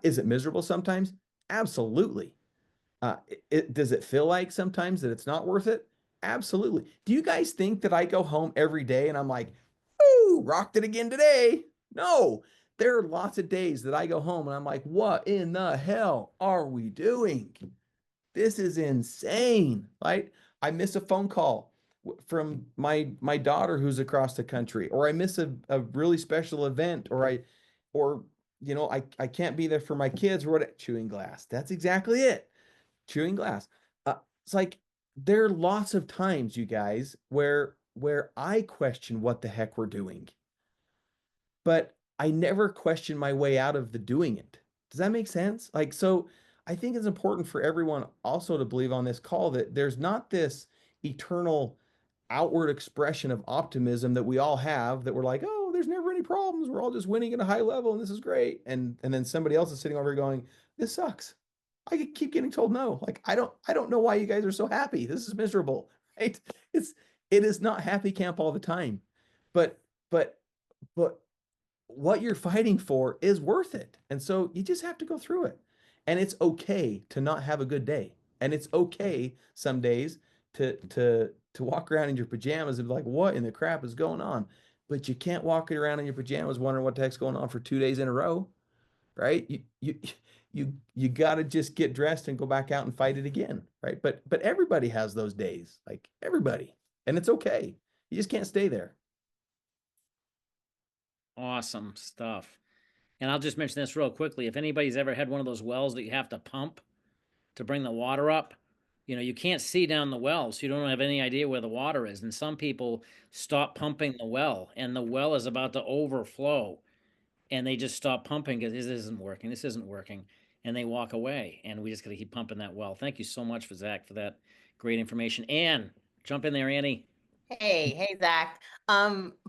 Is it miserable sometimes? Absolutely. Does it feel like sometimes that it's not worth it? Absolutely. Do you guys think that I go home every day and I'm like, ooh, rocked it again today? No, there are lots of days that I go home and I'm like, what in the hell are we doing? This is insane, right? I miss a phone call from my daughter who's across the country, or I miss a really special event, or I can't be there for my kids or what. Chewing glass. That's exactly it. Chewing glass. It's like there are lots of times, you guys, where I question what the heck we're doing, but I never question my way out of the doing it. Does that make sense? Like, so I think it's important for everyone also to believe on this call that there's not this eternal outward expression of optimism that we all have, that we're like, oh, there's never any problems. We're all just winning at a high level and this is great. And then somebody else is sitting over here going, this sucks. I keep getting told no. Like, I don't know why you guys are so happy. This is miserable, right? It is not happy camp all the time, but what you're fighting for is worth it. And so you just have to go through it. And it's okay to not have a good day. And it's okay some days to walk around in your pajamas and be like, what in the crap is going on? But you can't walk around in your pajamas wondering what the heck's going on for 2 days in a row, right? You got to just get dressed and go back out and fight it again, right? But everybody has those days, like everybody, and it's okay. You just can't stay there. Awesome stuff. And I'll just mention this real quickly. If anybody's ever had one of those wells that you have to pump to bring the water up, you can't see down the well, so you don't have any idea where the water is. And some people stop pumping the well, and the well is about to overflow, and they just stop pumping because this isn't working, and they walk away. And we just got to keep pumping that well. Thank you so much for Zach for that great information. Ann, jump in there, Annie. Hey, Zach.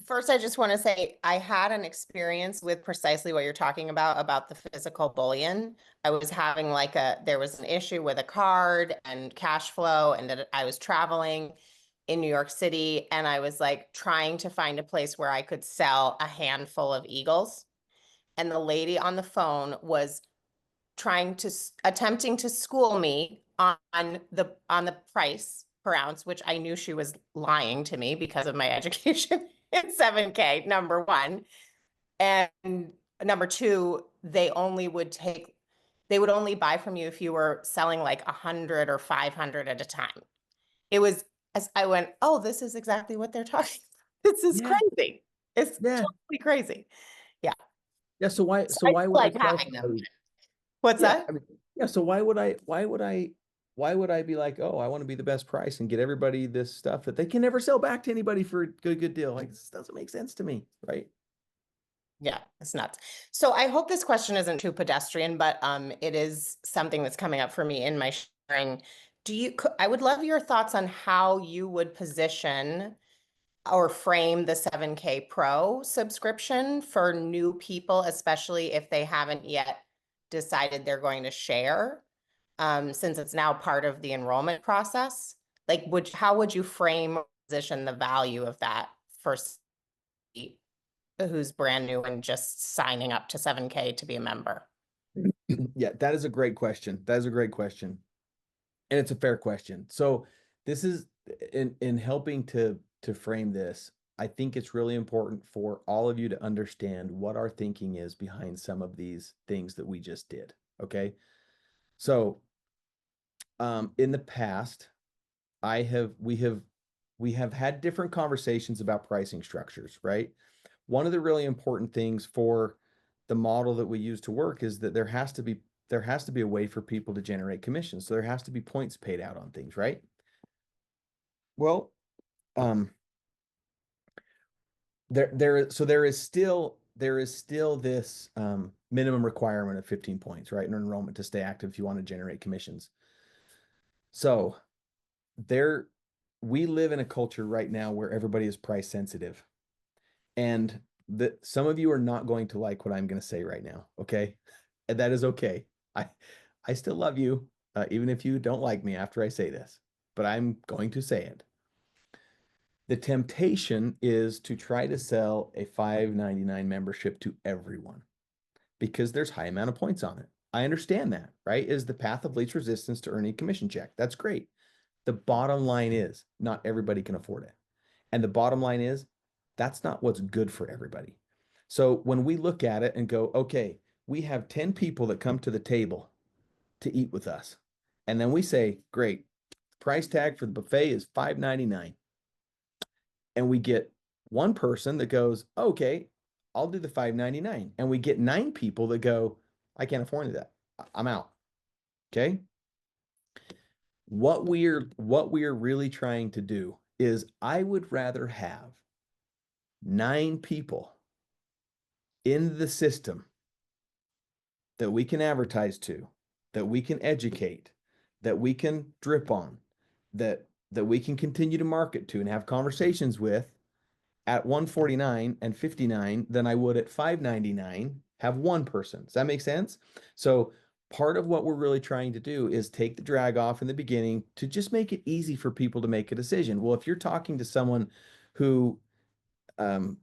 First, I just want to say I had an experience with precisely what you're talking about the physical bullion. I was having there was an issue with a card and cash flow, and that I was traveling in New York City, and I was like trying to find a place where I could sell a handful of Eagles. And the lady on the phone was attempting to school me on the price per ounce, which I knew she was lying to me because of my education in 7K, number one. And number two, they would only buy from you if you were selling like 100 or 500 at a time. It was, as I went, oh, this is exactly what they're talking about. This is Yeah. crazy. It's Yeah. totally crazy. Yeah. So why I would like I tell having them. somebody- What's Yeah, that? I mean, yeah. So why would I be like, oh, I want to be the best price and get everybody this stuff that they can never sell back to anybody for a good deal? Like, this doesn't make sense to me, right? Yeah, it's nuts. So I hope this question isn't too pedestrian, but it is something that's coming up for me in my sharing. I would love your thoughts on how you would position or frame the 7K Pro subscription for new people, especially if they haven't yet decided they're going to share, since it's now part of the enrollment process. Like, how would you frame or position the value of that for somebody who's brand new and just signing up to 7K to be a member? Yeah, that is a great question. That is a great question. And it's a fair question. So this is in helping to frame this, I think it's really important for all of you to understand what our thinking is behind some of these things that we just did. Okay. So in the past, we have had different conversations about pricing structures, right? One of the really important things for the model that we use to work is that there has to be a way for people to generate commissions. So there has to be points paid out on things, right? Well, there is still this minimum requirement of 15 points, right? In enrollment to stay active if you want to generate commissions. So we live in a culture right now where everybody is price sensitive. And some of you are not going to like what I'm going to say right now, okay? And that is okay. I still love you, even if you don't like me after I say this, but I'm going to say it. The temptation is to try to sell a $5.99 membership to everyone because there's high amount of points on it. I understand that, right? Is the path of least resistance to earning a commission check. That's great. The bottom line is not everybody can afford it. And the bottom line is that's not what's good for everybody. So when we look at it and go, okay, we have 10 people that come to the table to eat with us. And then we say, great, price tag for the buffet is $5.99. And we get one person that goes, okay, I'll do the $5.99. And we get 9 people that go, I can't afford that. I'm out. Okay. What we're really trying to do is I would rather have 9 people in the system that we can advertise to, that we can educate, that we can drip on, that we can continue to market to and have conversations with at 149 and 59 than I would at 599 have one person. Does that make sense? So part of what we're really trying to do is take the drag off in the beginning to just make it easy for people to make a decision. Well, if you're talking to someone who has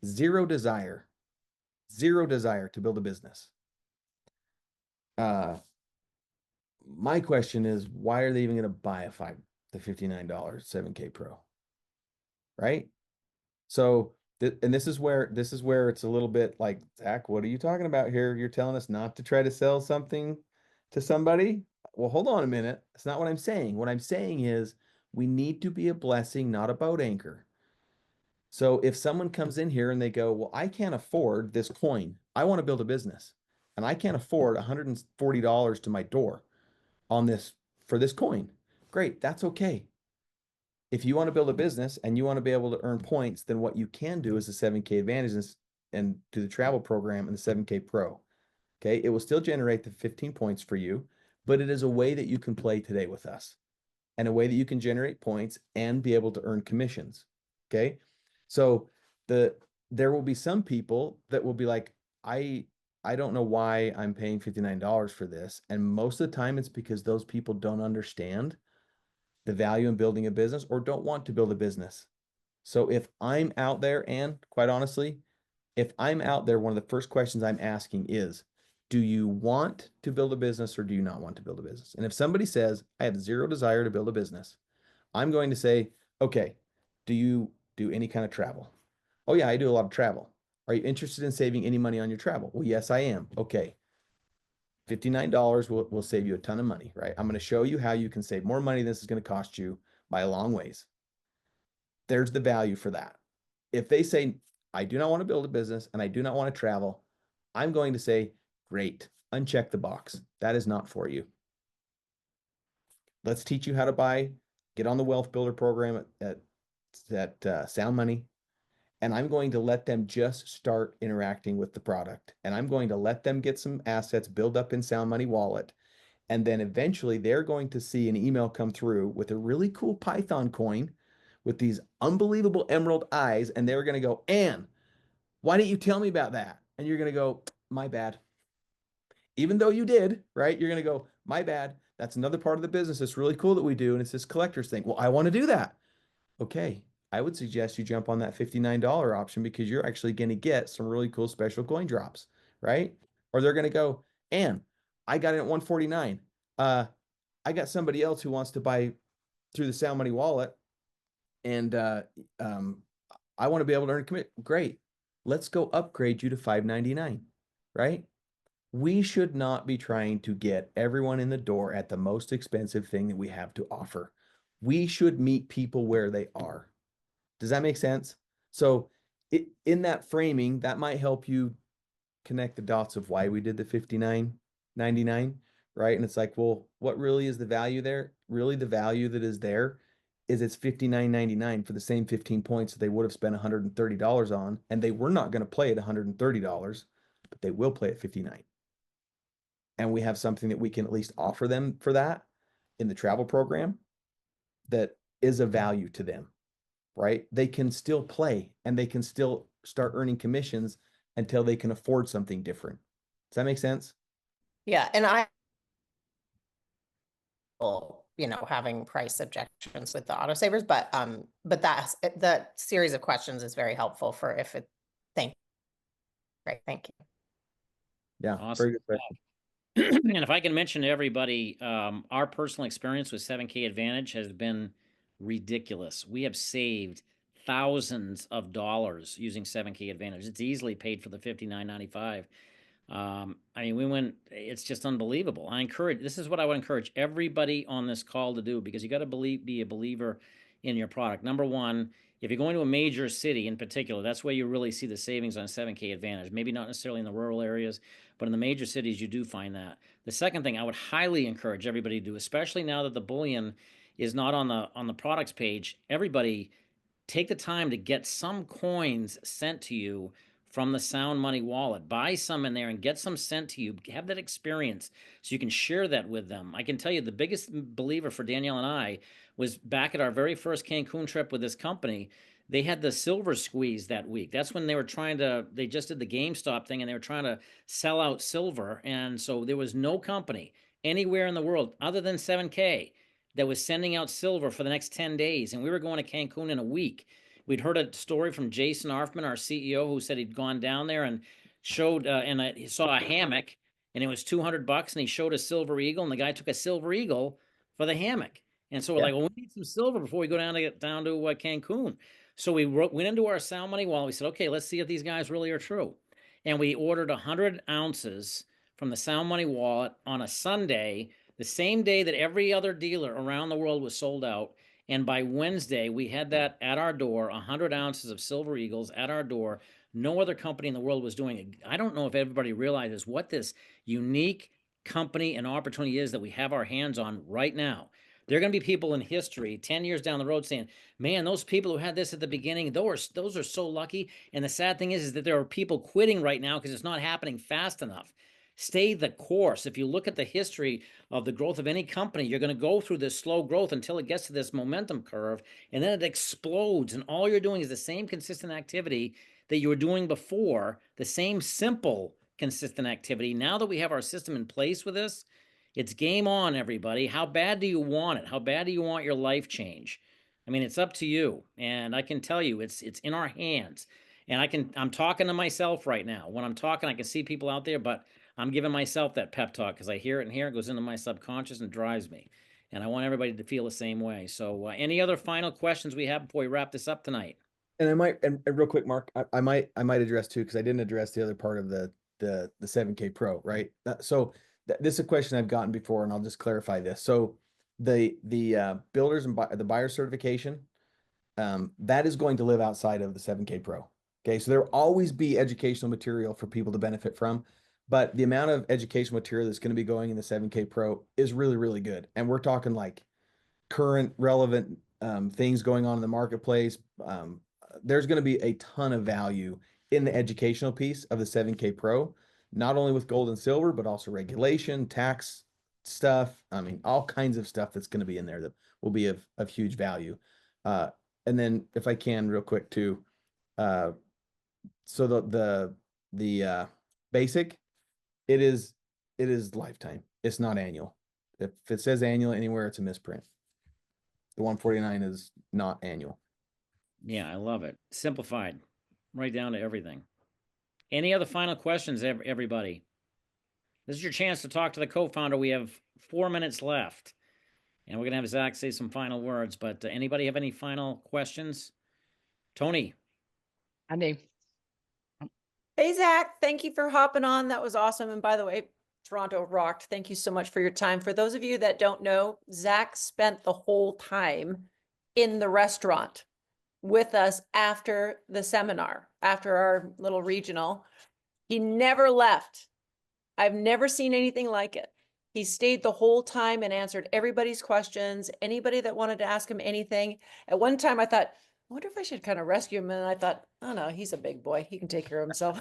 zero desire to build a business, my question is, why are they even going to buy the $59 7K Pro? Right? So, and this is where it's a little bit like, Zach, what are you talking about here? You're telling us not to try to sell something to somebody? Well, hold on a minute. That's not what I'm saying. What I'm saying is we need to be a blessing, not a boat anchor. So if someone comes in here and they go, well, I can't afford this coin. I want to build a business and I can't afford $140 to my door for this coin. Great. That's okay. If you want to build a business and you want to be able to earn points, then what you can do is the 7K Advantage and do the travel program and the 7K Pro. Okay. It will still generate the 15 points for you, but it is a way that you can play today with us. and a way that you can generate points and be able to earn commissions. Okay. So there will be some people that will be like, I don't know why I'm paying $59 for this. And most of the time it's because those people don't understand the value in building a business or don't want to build a business. So if I'm out there, and quite honestly, if I'm out there, one of the first questions I'm asking is, do you want to build a business or do you not want to build a business? And if somebody says, I have zero desire to build a business, I'm going to say, okay, do you do any kind of travel? Oh yeah, I do a lot of travel. Are you interested in saving any money on your travel? Well, yes, I am. Okay. $59 will save you a ton of money, right? I'm going to show you how you can save more money than this is going to cost you by a long ways. There's the value for that. If they say, I do not want to build a business and I do not want to travel, I'm going to say, great, uncheck the box. That is not for you. Let's teach you how to get on the Wealth Builder program at Sound Money. And I'm going to let them just start interacting with the product. And I'm going to let them get some assets build up in Sound Money Wallet. And then eventually they're going to see an email come through with a really cool Python coin with these unbelievable emerald eyes. And they're going to go, Ann, why didn't you tell me about that? And you're going to go, my bad. Even though you did, right? You're going to go, my bad. That's another part of the business that's really cool that we do. And it's this collector's thing. Well, I want to do that. Okay. I would suggest you jump on that $59 option because you're actually going to get some really cool special coin drops, right? Or they're going to go, Ann, I got it at 149. I got somebody else who wants to buy through the Sound Money Wallet, and I want to be able to earn commit. Great. Let's go upgrade you to $599, right? We should not be trying to get everyone in the door at the most expensive thing that we have to offer. We should meet people where they are. Does that make sense? So in that framing, that might help you connect the dots of why we did the $59.99, right? And it's like, well, what really is the value there? Really, the value that is there is it's $59.99 for the same 15 points that they would have spent $130 on, and they were not going to play at $130, but they will play at $59. And we have something that we can at least offer them for that in the travel program that is a value to them. Right? They can still play and they can still start earning commissions until they can afford something different. Does that make sense? Yeah. And having price objections with the autosavers, but that series of questions is very helpful for thank you. Great. Thank you. Yeah. Awesome. Very good question. And if I can mention to everybody, our personal experience with 7K Advantage has been ridiculous. We have saved thousands of dollars using 7K Advantage. It's easily paid for the $59.95. It's just unbelievable. This is what I would encourage everybody on this call to do, because you got to be a believer in your product. Number one, if you're going to a major city in particular, that's where you really see the savings on 7K Advantage. Maybe not necessarily in the rural areas, but in the major cities, you do find that. The second thing I would highly encourage everybody to do, especially now that the bullion is not on the products page, everybody take the time to get some coins sent to you from the Sound Money Wallet. Buy some in there and get some sent to you. Have that experience so you can share that with them. I can tell you the biggest believer for Danielle and I was back at our very first Cancun trip with this company. They had the silver squeeze that week. That's when they just did the GameStop thing and they were trying to sell out silver. And so there was no company anywhere in the world other than 7K that was sending out silver for the next 10 days. And we were going to Cancun in a week. We'd heard a story from Jason Arfman, our CEO, who said he'd gone down there and he saw a hammock and it was $200 and he showed a silver eagle and the guy took a silver eagle for the hammock. And so we're like, well, we need some silver before we go down to Cancun. So we went into our Sound Money Wallet. We said, okay, let's see if these guys really are true. And we ordered 100 ounces from the Sound Money Wallet on a Sunday, the same day that every other dealer around the world was sold out. And by Wednesday, we had that at our door, 100 ounces of Silver Eagles at our door. No other company in the world was doing it. I don't know if everybody realizes what this unique company and opportunity is that we have our hands on right now. There are going to be people in history 10 years down the road saying, man, those people who had this at the beginning, those are so lucky. And the sad thing is that there are people quitting right now because it's not happening fast enough. stay the course. If you look at the history of the growth of any company, you're going to go through this slow growth until it gets to this momentum curve, and then it explodes. And all you're doing is the same consistent activity that you were doing before, the same simple, consistent activity. Now that we have our system in place with this, it's game on, everybody. How bad do you want it? How bad do you want your life change? I mean, it's up to you. And I can tell you, it's in our hands. And I'm talking to myself right now. When I'm talking, I can see people out there, but I'm giving myself that pep talk because I hear it and here it goes into my subconscious and drives me. And I want everybody to feel the same way. So any other final questions we have before we wrap this up tonight? And I might, and real quick, Mark, I might address too, because I didn't address the other part of the 7K Pro, right? So this is a question I've gotten before, and I'll just clarify this. So the builders and the buyer certification, that is going to live outside of the 7K Pro. Okay, so there will always be educational material for people to benefit from, but the amount of educational material that's going to be going in the 7K Pro is really, really good. And we're talking like current relevant things going on in the marketplace. There's going to be a ton of value in the educational piece of the 7K Pro, not only with gold and silver, but also regulation, tax stuff. I mean, all kinds of stuff that's going to be in there that will be of huge value. And then if I can real quick too, so the basic, it is lifetime. It's not annual. If it says annual anywhere, it's a misprint. The 149 is not annual. Yeah, I love it. Simplified, right down to everything. Any other final questions, everybody? This is your chance to talk to the co-founder. We have 4 minutes left, and we're going to have Zach say some final words. But anybody have any final questions? Tony. I do. Hey, Zach, thank you for hopping on. That was awesome. And by the way, Toronto rocked. Thank you so much for your time. For those of you that don't know, Zach spent the whole time in the restaurant with us after the seminar, after our little regional. He never left. I've never seen anything like it. He stayed the whole time and answered everybody's questions, anybody that wanted to ask him anything. At one time, I thought, I wonder if I should kind of rescue him. And I thought, oh no, he's a big boy. He can take care of himself.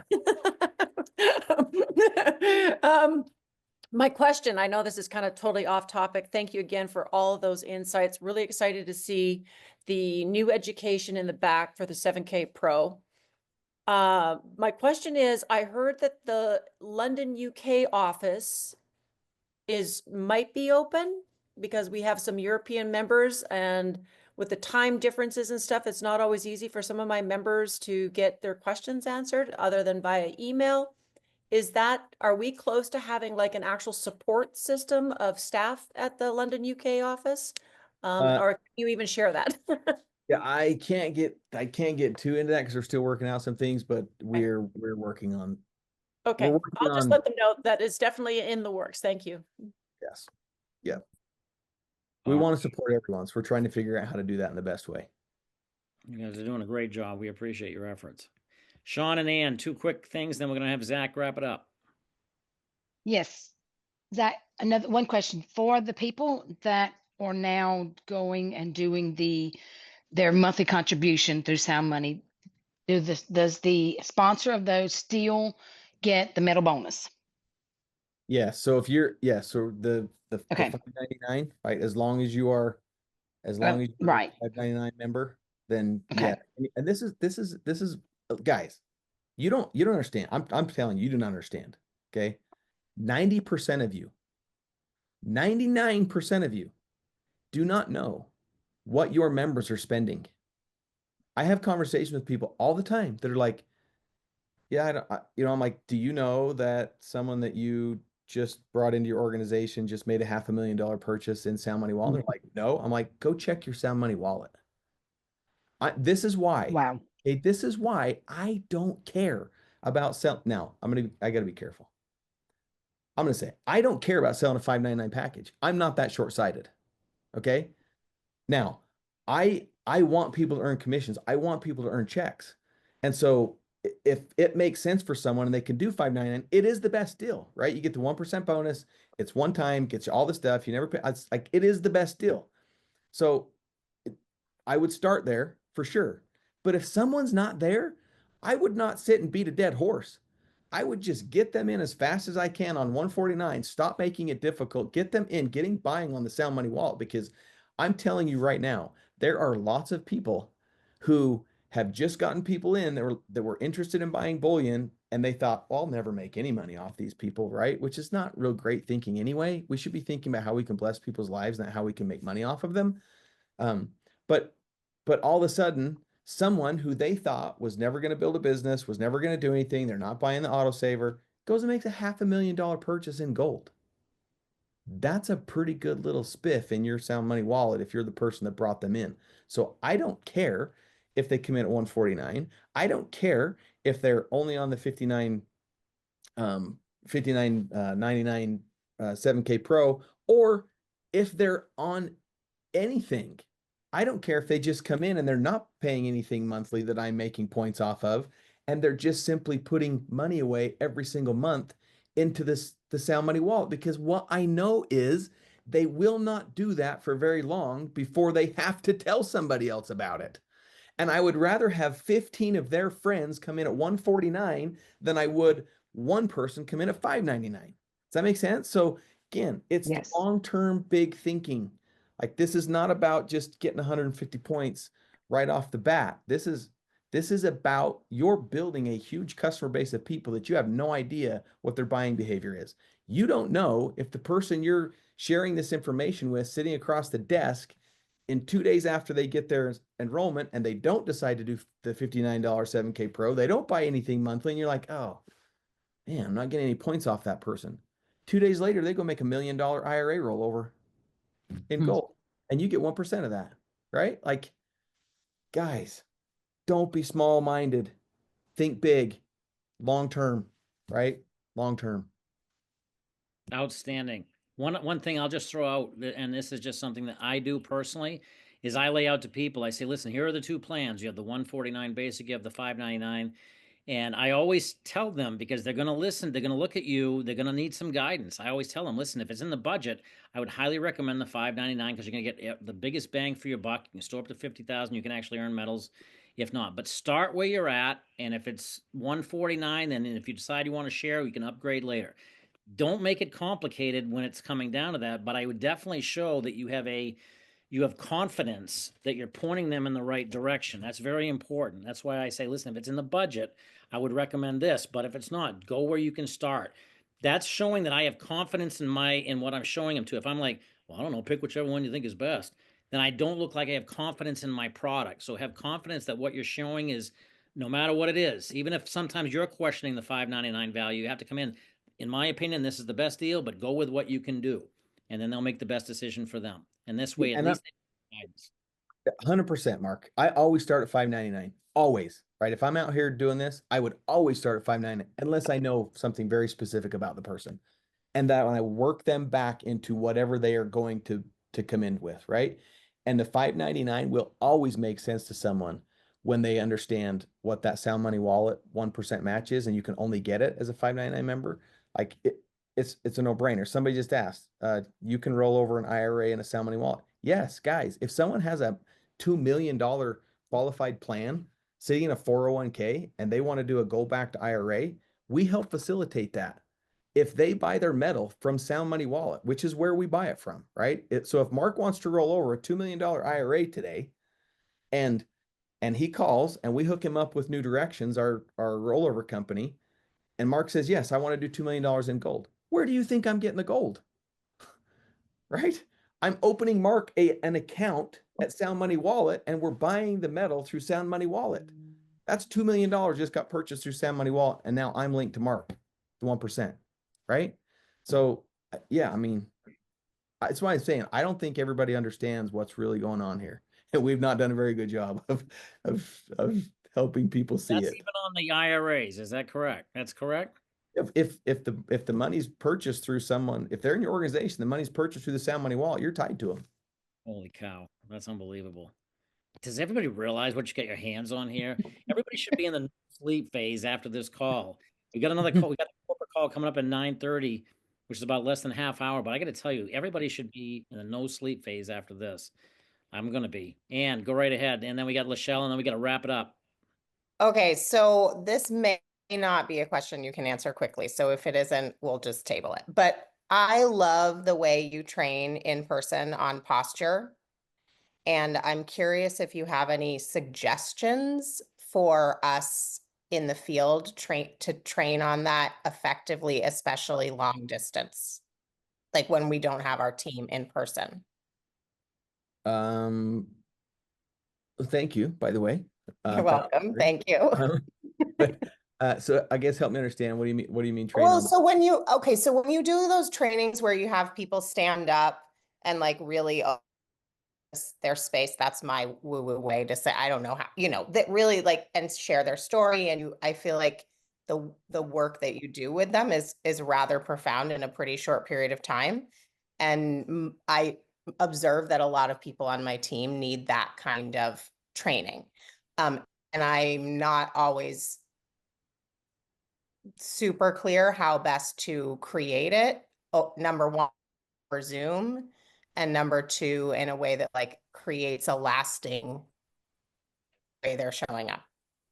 My question, I know this is kind of totally off topic. Thank you again for all of those insights. Really excited to see the new education in the back for the 7K Pro. My question is, I heard that the London, UK office might be open because we have some European members, and with the time differences and stuff, it's not always easy for some of my members to get their questions answered other than via email. Are we close to having like an actual support system of staff at the London, UK office? Or can you even share that? Yeah, I can't get too into that because we're still working out some things, but we're working on. Okay, working I'll just on- let them know that it's definitely in the works. Thank you. Yes. Yeah. We want to support everyone, so we're trying to figure out how to do that in the best way. You guys are doing a great job. We appreciate your efforts. Sean and Ann, 2 quick things, then we're going to have Zach wrap it up. Yes. Zach, one question for the people that are now going and doing their monthly contribution through Sound Money. Does the sponsor of those still get the metal bonus? Yeah. So if you're, so the Okay. $5.99, right? As long as you're right. a $5.99 member, then Okay. yeah. And this is guys, you don't understand. I'm telling you, you do not understand. Okay. 90% of you, 99% of you do not know what your members are spending. I have conversations with people all the time that are like, yeah, I'm like, do you know that someone that you just brought into your organization just made a $500,000 purchase in Sound Money Wallet? They're like, no. I'm like, go check your Sound Money Wallet. This is why. Wow. Okay, this is why I don't care about Now, I got to be careful. I'm going to say, I don't care about selling a $5.99 package. I'm not that short-sighted. Okay. Now, I want people to earn commissions. I want people to earn checks. And so if it makes sense for someone and they can do $5.99, it is the best deal, right? You get the 1% bonus. It's one time, gets you all the stuff. You never pay. It's like, it is the best deal. So I would start there for sure. But if someone's not there, I would not sit and beat a dead horse. I would just get them in as fast as I can on 149. Stop making it difficult. Get them in, buying on the Sound Money Wallet, because I'm telling you right now, there are lots of people who have just gotten people in that were interested in buying bullion, and they thought, well, I'll never make any money off these people, right? Which is not real great thinking anyway. We should be thinking about how we can bless people's lives, not how we can make money off of them. But all of a sudden, someone who they thought was never going to build a business, was never going to do anything, they're not buying the autosaver, goes and makes a $500,000 purchase in gold. That's a pretty good little spiff in your Sound Money wallet if you're the person that brought them in. So I don't care if they come in at 149. I don't care if they're only on the 59.99 7K Pro, or if they're on anything. I don't care if they just come in and they're not paying anything monthly that I'm making points off of, and they're just simply putting money away every single month into the Sound Money wallet, because what I know is they will not do that for very long before they have to tell somebody else about it. And I would rather have 15 of their friends come in at 149 than I would one person come in at 599. Does that make sense? So again, it's Yes. long-term big thinking. Like, this is not about just getting 150 points right off the bat. This is about you're building a huge customer base of people that you have no idea what their buying behavior is. You don't know if the person you're sharing this information with, sitting across the desk, in 2 days after they get their enrollment and they don't decide to do the $59 7K Pro, they don't buy anything monthly, and you're like, oh man, I'm not getting any points off that person. 2 days later, they go make $1 million IRA rollover in gold, and you get 1% of that, right? Like, guys, don't be small-minded. Think big, long-term, right? Long-term. Outstanding. One thing I'll just throw out, and this is just something that I do personally, is I lay out to people, I say, listen, here are the two plans. You have the 149 basic, you have the 599. And I always tell them, because they're going to listen, they're going to look at you, they're going to need some guidance. I always tell them, listen, if it's in the budget, I would highly recommend the 599, because you're going to get the biggest bang for your buck. You can store up to 50,000, you can actually earn medals. If not, but start where you're at. And if it's 149, then if you decide you want to share, you can upgrade later. Don't make it complicated when it's coming down to that, but I would definitely show that you have confidence that you're pointing them in the right direction. That's very important. That's why I say, listen, if it's in the budget, I would recommend this, but if it's not, go where you can start. That's showing that I have confidence in what I'm showing them to. If I'm like, well, I don't know, pick whichever one you think is best, then I don't look like I have confidence in my product. So have confidence that what you're showing is, no matter what it is, even if sometimes you're questioning the $599 value, you have to come in my opinion, this is the best deal, but go with what you can do. And then they'll make the best decision for them. And this way, at least they have guidance. 100%, Mark. I always start at 599. Always, right? If I'm out here doing this, I would always start at 599 unless I know something very specific about the person. And that when I work them back into whatever they are going to come in with, right? And the 599 will always make sense to someone when they understand what that Sound Money wallet 1% match is, and you can only get it as a 599 member. Like, it's a no-brainer. Somebody just asked, you can roll over an IRA and a Sound Money wallet. Yes, guys, if someone has a $2 million qualified plan sitting in a 401k and they want to do a go-backed IRA, we help facilitate that. If they buy their metal from Sound Money Wallet, which is where we buy it from, right? So if Mark wants to roll over a $2 million IRA today, and he calls and we hook him up with New Directions, our rollover company, and Mark says, yes, I want to do $2 million in gold. Where do you think I'm getting the gold? Right? I'm opening Mark an account at Sound Money Wallet, and we're buying the metal through Sound Money Wallet. That's $2 million just got purchased through Sound Money Wallet, and now I'm linked to Mark, the 1%, right? So, yeah, I mean, that's why I'm saying I don't think everybody understands what's really going on here. And we've not done a very good job of helping people see That's it. even on the IRAs. Is that correct? That's correct. If the money's purchased through someone, if they're in your organization, the money's purchased through the Sound Money Wallet, you're tied to them. Holy cow, that's unbelievable. Does everybody realize what you get your hands on here? Everybody should be in the sleep phase after this call. We got another call. We got a corporate call coming up at 9:30, which is about less than a half hour. But I got to tell you, everybody should be in the no sleep phase after this. I'm gonna be. And go right ahead. And then we got Lachelle, and then we got to wrap it up. Okay, so this may may not be a question you can answer quickly. So if it isn't, we'll just table it. But I love the way you train in person on posture. And I'm curious if you have any suggestions for us in the field to train on that effectively, especially long distance, like when we don't have our team in person. Thank you, by the way. You're welcome. Thank you. But so I guess help me understand. What do you mean? What do you mean train Well, on? so when you do those trainings where you have people stand up and like really their space, that's my woo-woo way to say, I don't know how, that really like, and share their story. And I feel like the work that you do with them is rather profound in a pretty short period of time. And I observe that a lot of people on my team need that kind of training. And I'm not always super clear how best to create it. Number one, for Zoom, and number two, in a way that like creates a lasting way they're showing up.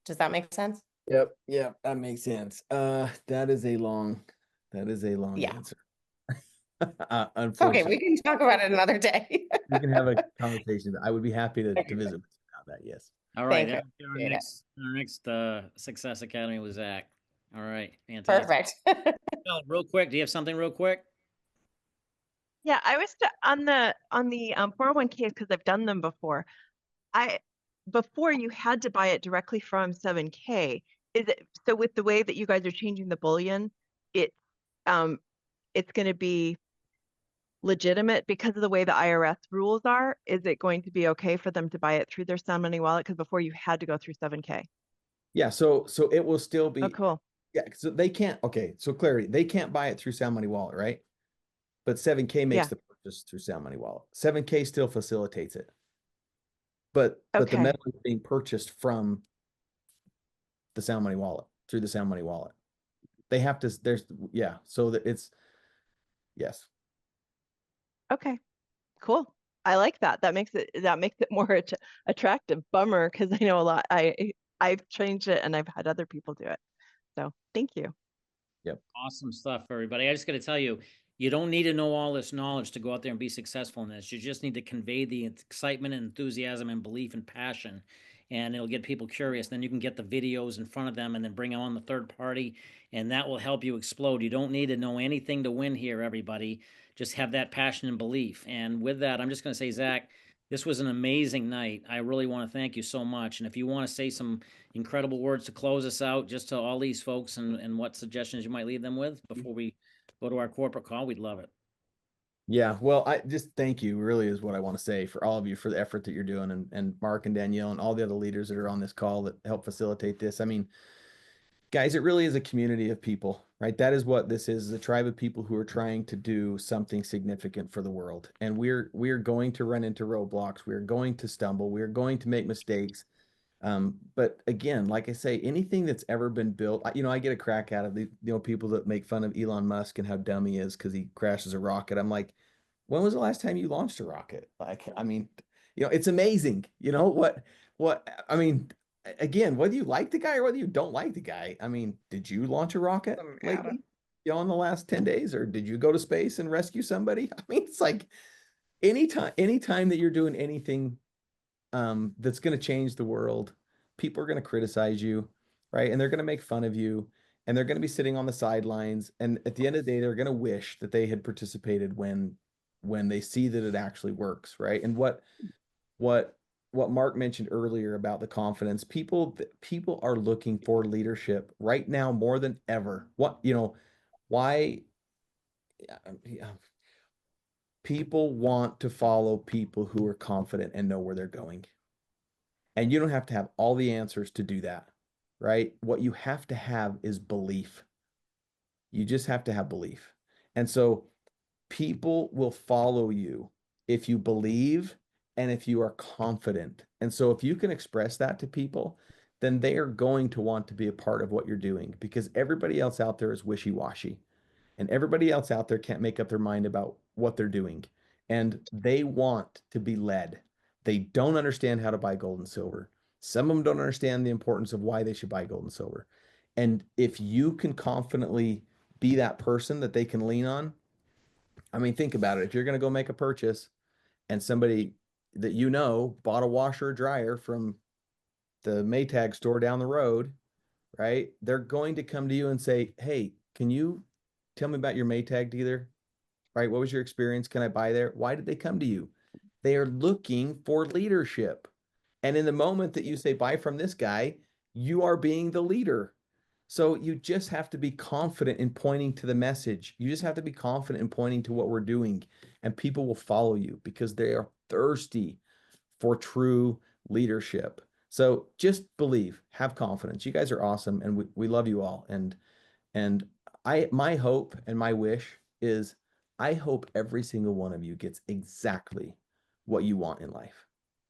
Does that make sense? Yep, that makes sense. That is a long Yeah. answer. Okay, Unfortunately, we can talk about it another day. we can have a conversation. I would be happy to Okay. visit with you about that. Yes. All right. Thank Now you. our next Success Academy with Zach. All right. Fantastic. Perfect. Well, real quick, do you have something real quick? Yeah, I was on the 401ks because I've done them before. Before you had to buy it directly from 7K. Is it so with the way that you guys are changing the bullion, it's going to be legitimate because of the way the IRS rules are? Is it going to be okay for them to buy it through their Sound Money wallet? Because before you had to go through 7K. Yeah. So it will still be. Oh, cool. Yeah. So they can't. Okay. So clarity, they can't buy it through Sound Money Wallet, right? But 7K makes Yeah. the purchase through Sound Money Wallet. 7K still facilitates it. But the Okay. metal is being purchased from the Sound Money Wallet through the Sound Money Wallet. They have to. So that it's yes. Okay, cool. I like that. That makes it more attractive. Bummer, because I know a lot. I've changed it and I've had other people do it. So thank you. Awesome stuff, everybody. I just got to tell you, you don't need to know all this knowledge to go out there and be successful in this. You just need to convey the excitement and enthusiasm and belief and passion, and it'll get people curious. Then you can get the videos in front of them and then bring on the third party, and that will help you explode. You don't need to know anything to win here, everybody. Just have that passion and belief. And with that, I'm just going to say, Zach, this was an amazing night. I really want to thank you so much. And if you want to say some incredible words to close us out, just to all these folks, and what suggestions you might leave them with before we go to our corporate call, we'd love it. Yeah, well, I just thank you, really is what I want to say for all of you for the effort that you're doing, and Mark and Danielle and all the other leaders that are on this call that help facilitate this. I mean, guys, it really is a community of people, right? That is what this is a tribe of people who are trying to do something significant for the world. And we're going to run into roadblocks. We're going to stumble. We're going to make mistakes. But again, like I say, anything that's ever been built, I get a crack out of the people that make fun of Elon Musk and how dumb he is because he crashes a rocket. I'm like, when was the last time you launched a rocket? Like, I mean, it's amazing. I mean, again, whether you like the guy or whether you don't like the guy, I mean, did you launch a rocket lately? In the last 10 days, or did you go to space and rescue somebody? I mean, it's like anytime that you're doing anything that's going to change the world, people are going to criticize you, right? And they're going to make fun of you, and they're going to be sitting on the sidelines. And at the end of the day, they're going to wish that they had participated when they see that it actually works, right? And what Mark mentioned earlier about the confidence, people are looking for leadership right now more than ever. Why? People want to follow people who are confident and know where they're going. And you don't have to have all the answers to do that, right? What you have to have is belief. You just have to have belief. And so people will follow you if you believe and if you are confident. And so if you can express that to people, then they are going to want to be a part of what you're doing, because everybody else out there is wishy-washy. And everybody else out there can't make up their mind about what they're doing. And they want to be led. They don't understand how to buy gold and silver. Some of them don't understand the importance of why they should buy gold and silver. And if you can confidently be that person that they can lean on, I mean, think about it. If you're going to go make a purchase and somebody that you know bought a washer or dryer from the Maytag store down the road, right? They're going to come to you and say, hey, can you tell me about your Maytag dealer? Right? What was your experience? Can I buy there? Why did they come to you? They are looking for leadership. And in the moment that you say, buy from this guy, you are being the leader. So you just have to be confident in pointing to the message. You just have to be confident in pointing to what we're doing, and people will follow you because they are thirsty for true leadership. So just believe, have confidence. You guys are awesome, and we love you all. And my hope and my wish is I hope every single one of you gets exactly what you want in life.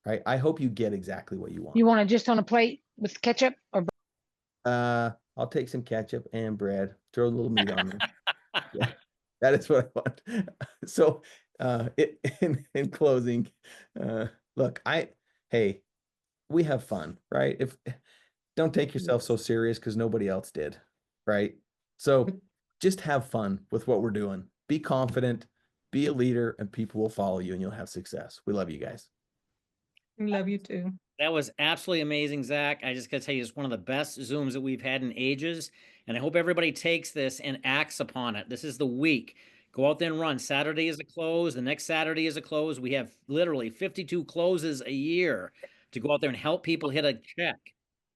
Right? I hope you get exactly what you want. You want it just on a plate with ketchup or? I'll take some ketchup and bread, throw a little meat on there. Yeah, that is what I want. So, in closing, look, hey, we have fun, right? Don't take yourself so serious because nobody else did, right? So just have fun with what we're doing. Be confident, be a leader, and people will follow you and you'll have success. We love you guys. We love you too. That was absolutely amazing, Zach. I just gotta tell you, it's one of the best Zooms that we've had in ages. And I hope everybody takes this and acts upon it. This is the week. Go out there and run. Saturday is a close. The next Saturday is a close. We have literally 52 closes a year to go out there and help people hit a check.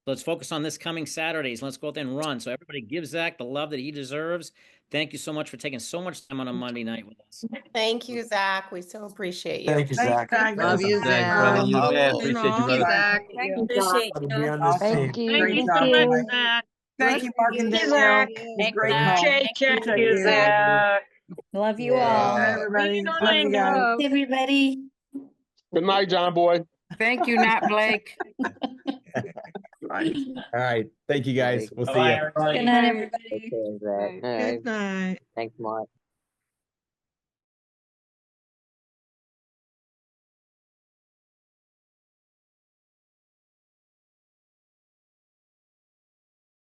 Let's focus on this coming Saturdays. Let's go out there and run. So everybody give Zach the love that he deserves. Thank you so much for taking so much time on a Monday night with us. Thank you, Zach. We so appreciate you. Thank you, Zach. Love you, Zach, brother. You Zach. bet. Appreciate you, brother. Zach. Appreciate To be you. on this team. Thank you. Great Thank job, you. Mike. Zach. Thank you, Mark and Thank you, Danielle. Zach. It was great help. Appreciate you, Zach. Love you Yeah. all. Bye, everybody. Love you guys. Everybody. Good night, John Boy. Thank you, Nat Blake. All right. Thank you guys. We'll see you. Good night, everybody. Good night. Thanks, Mark.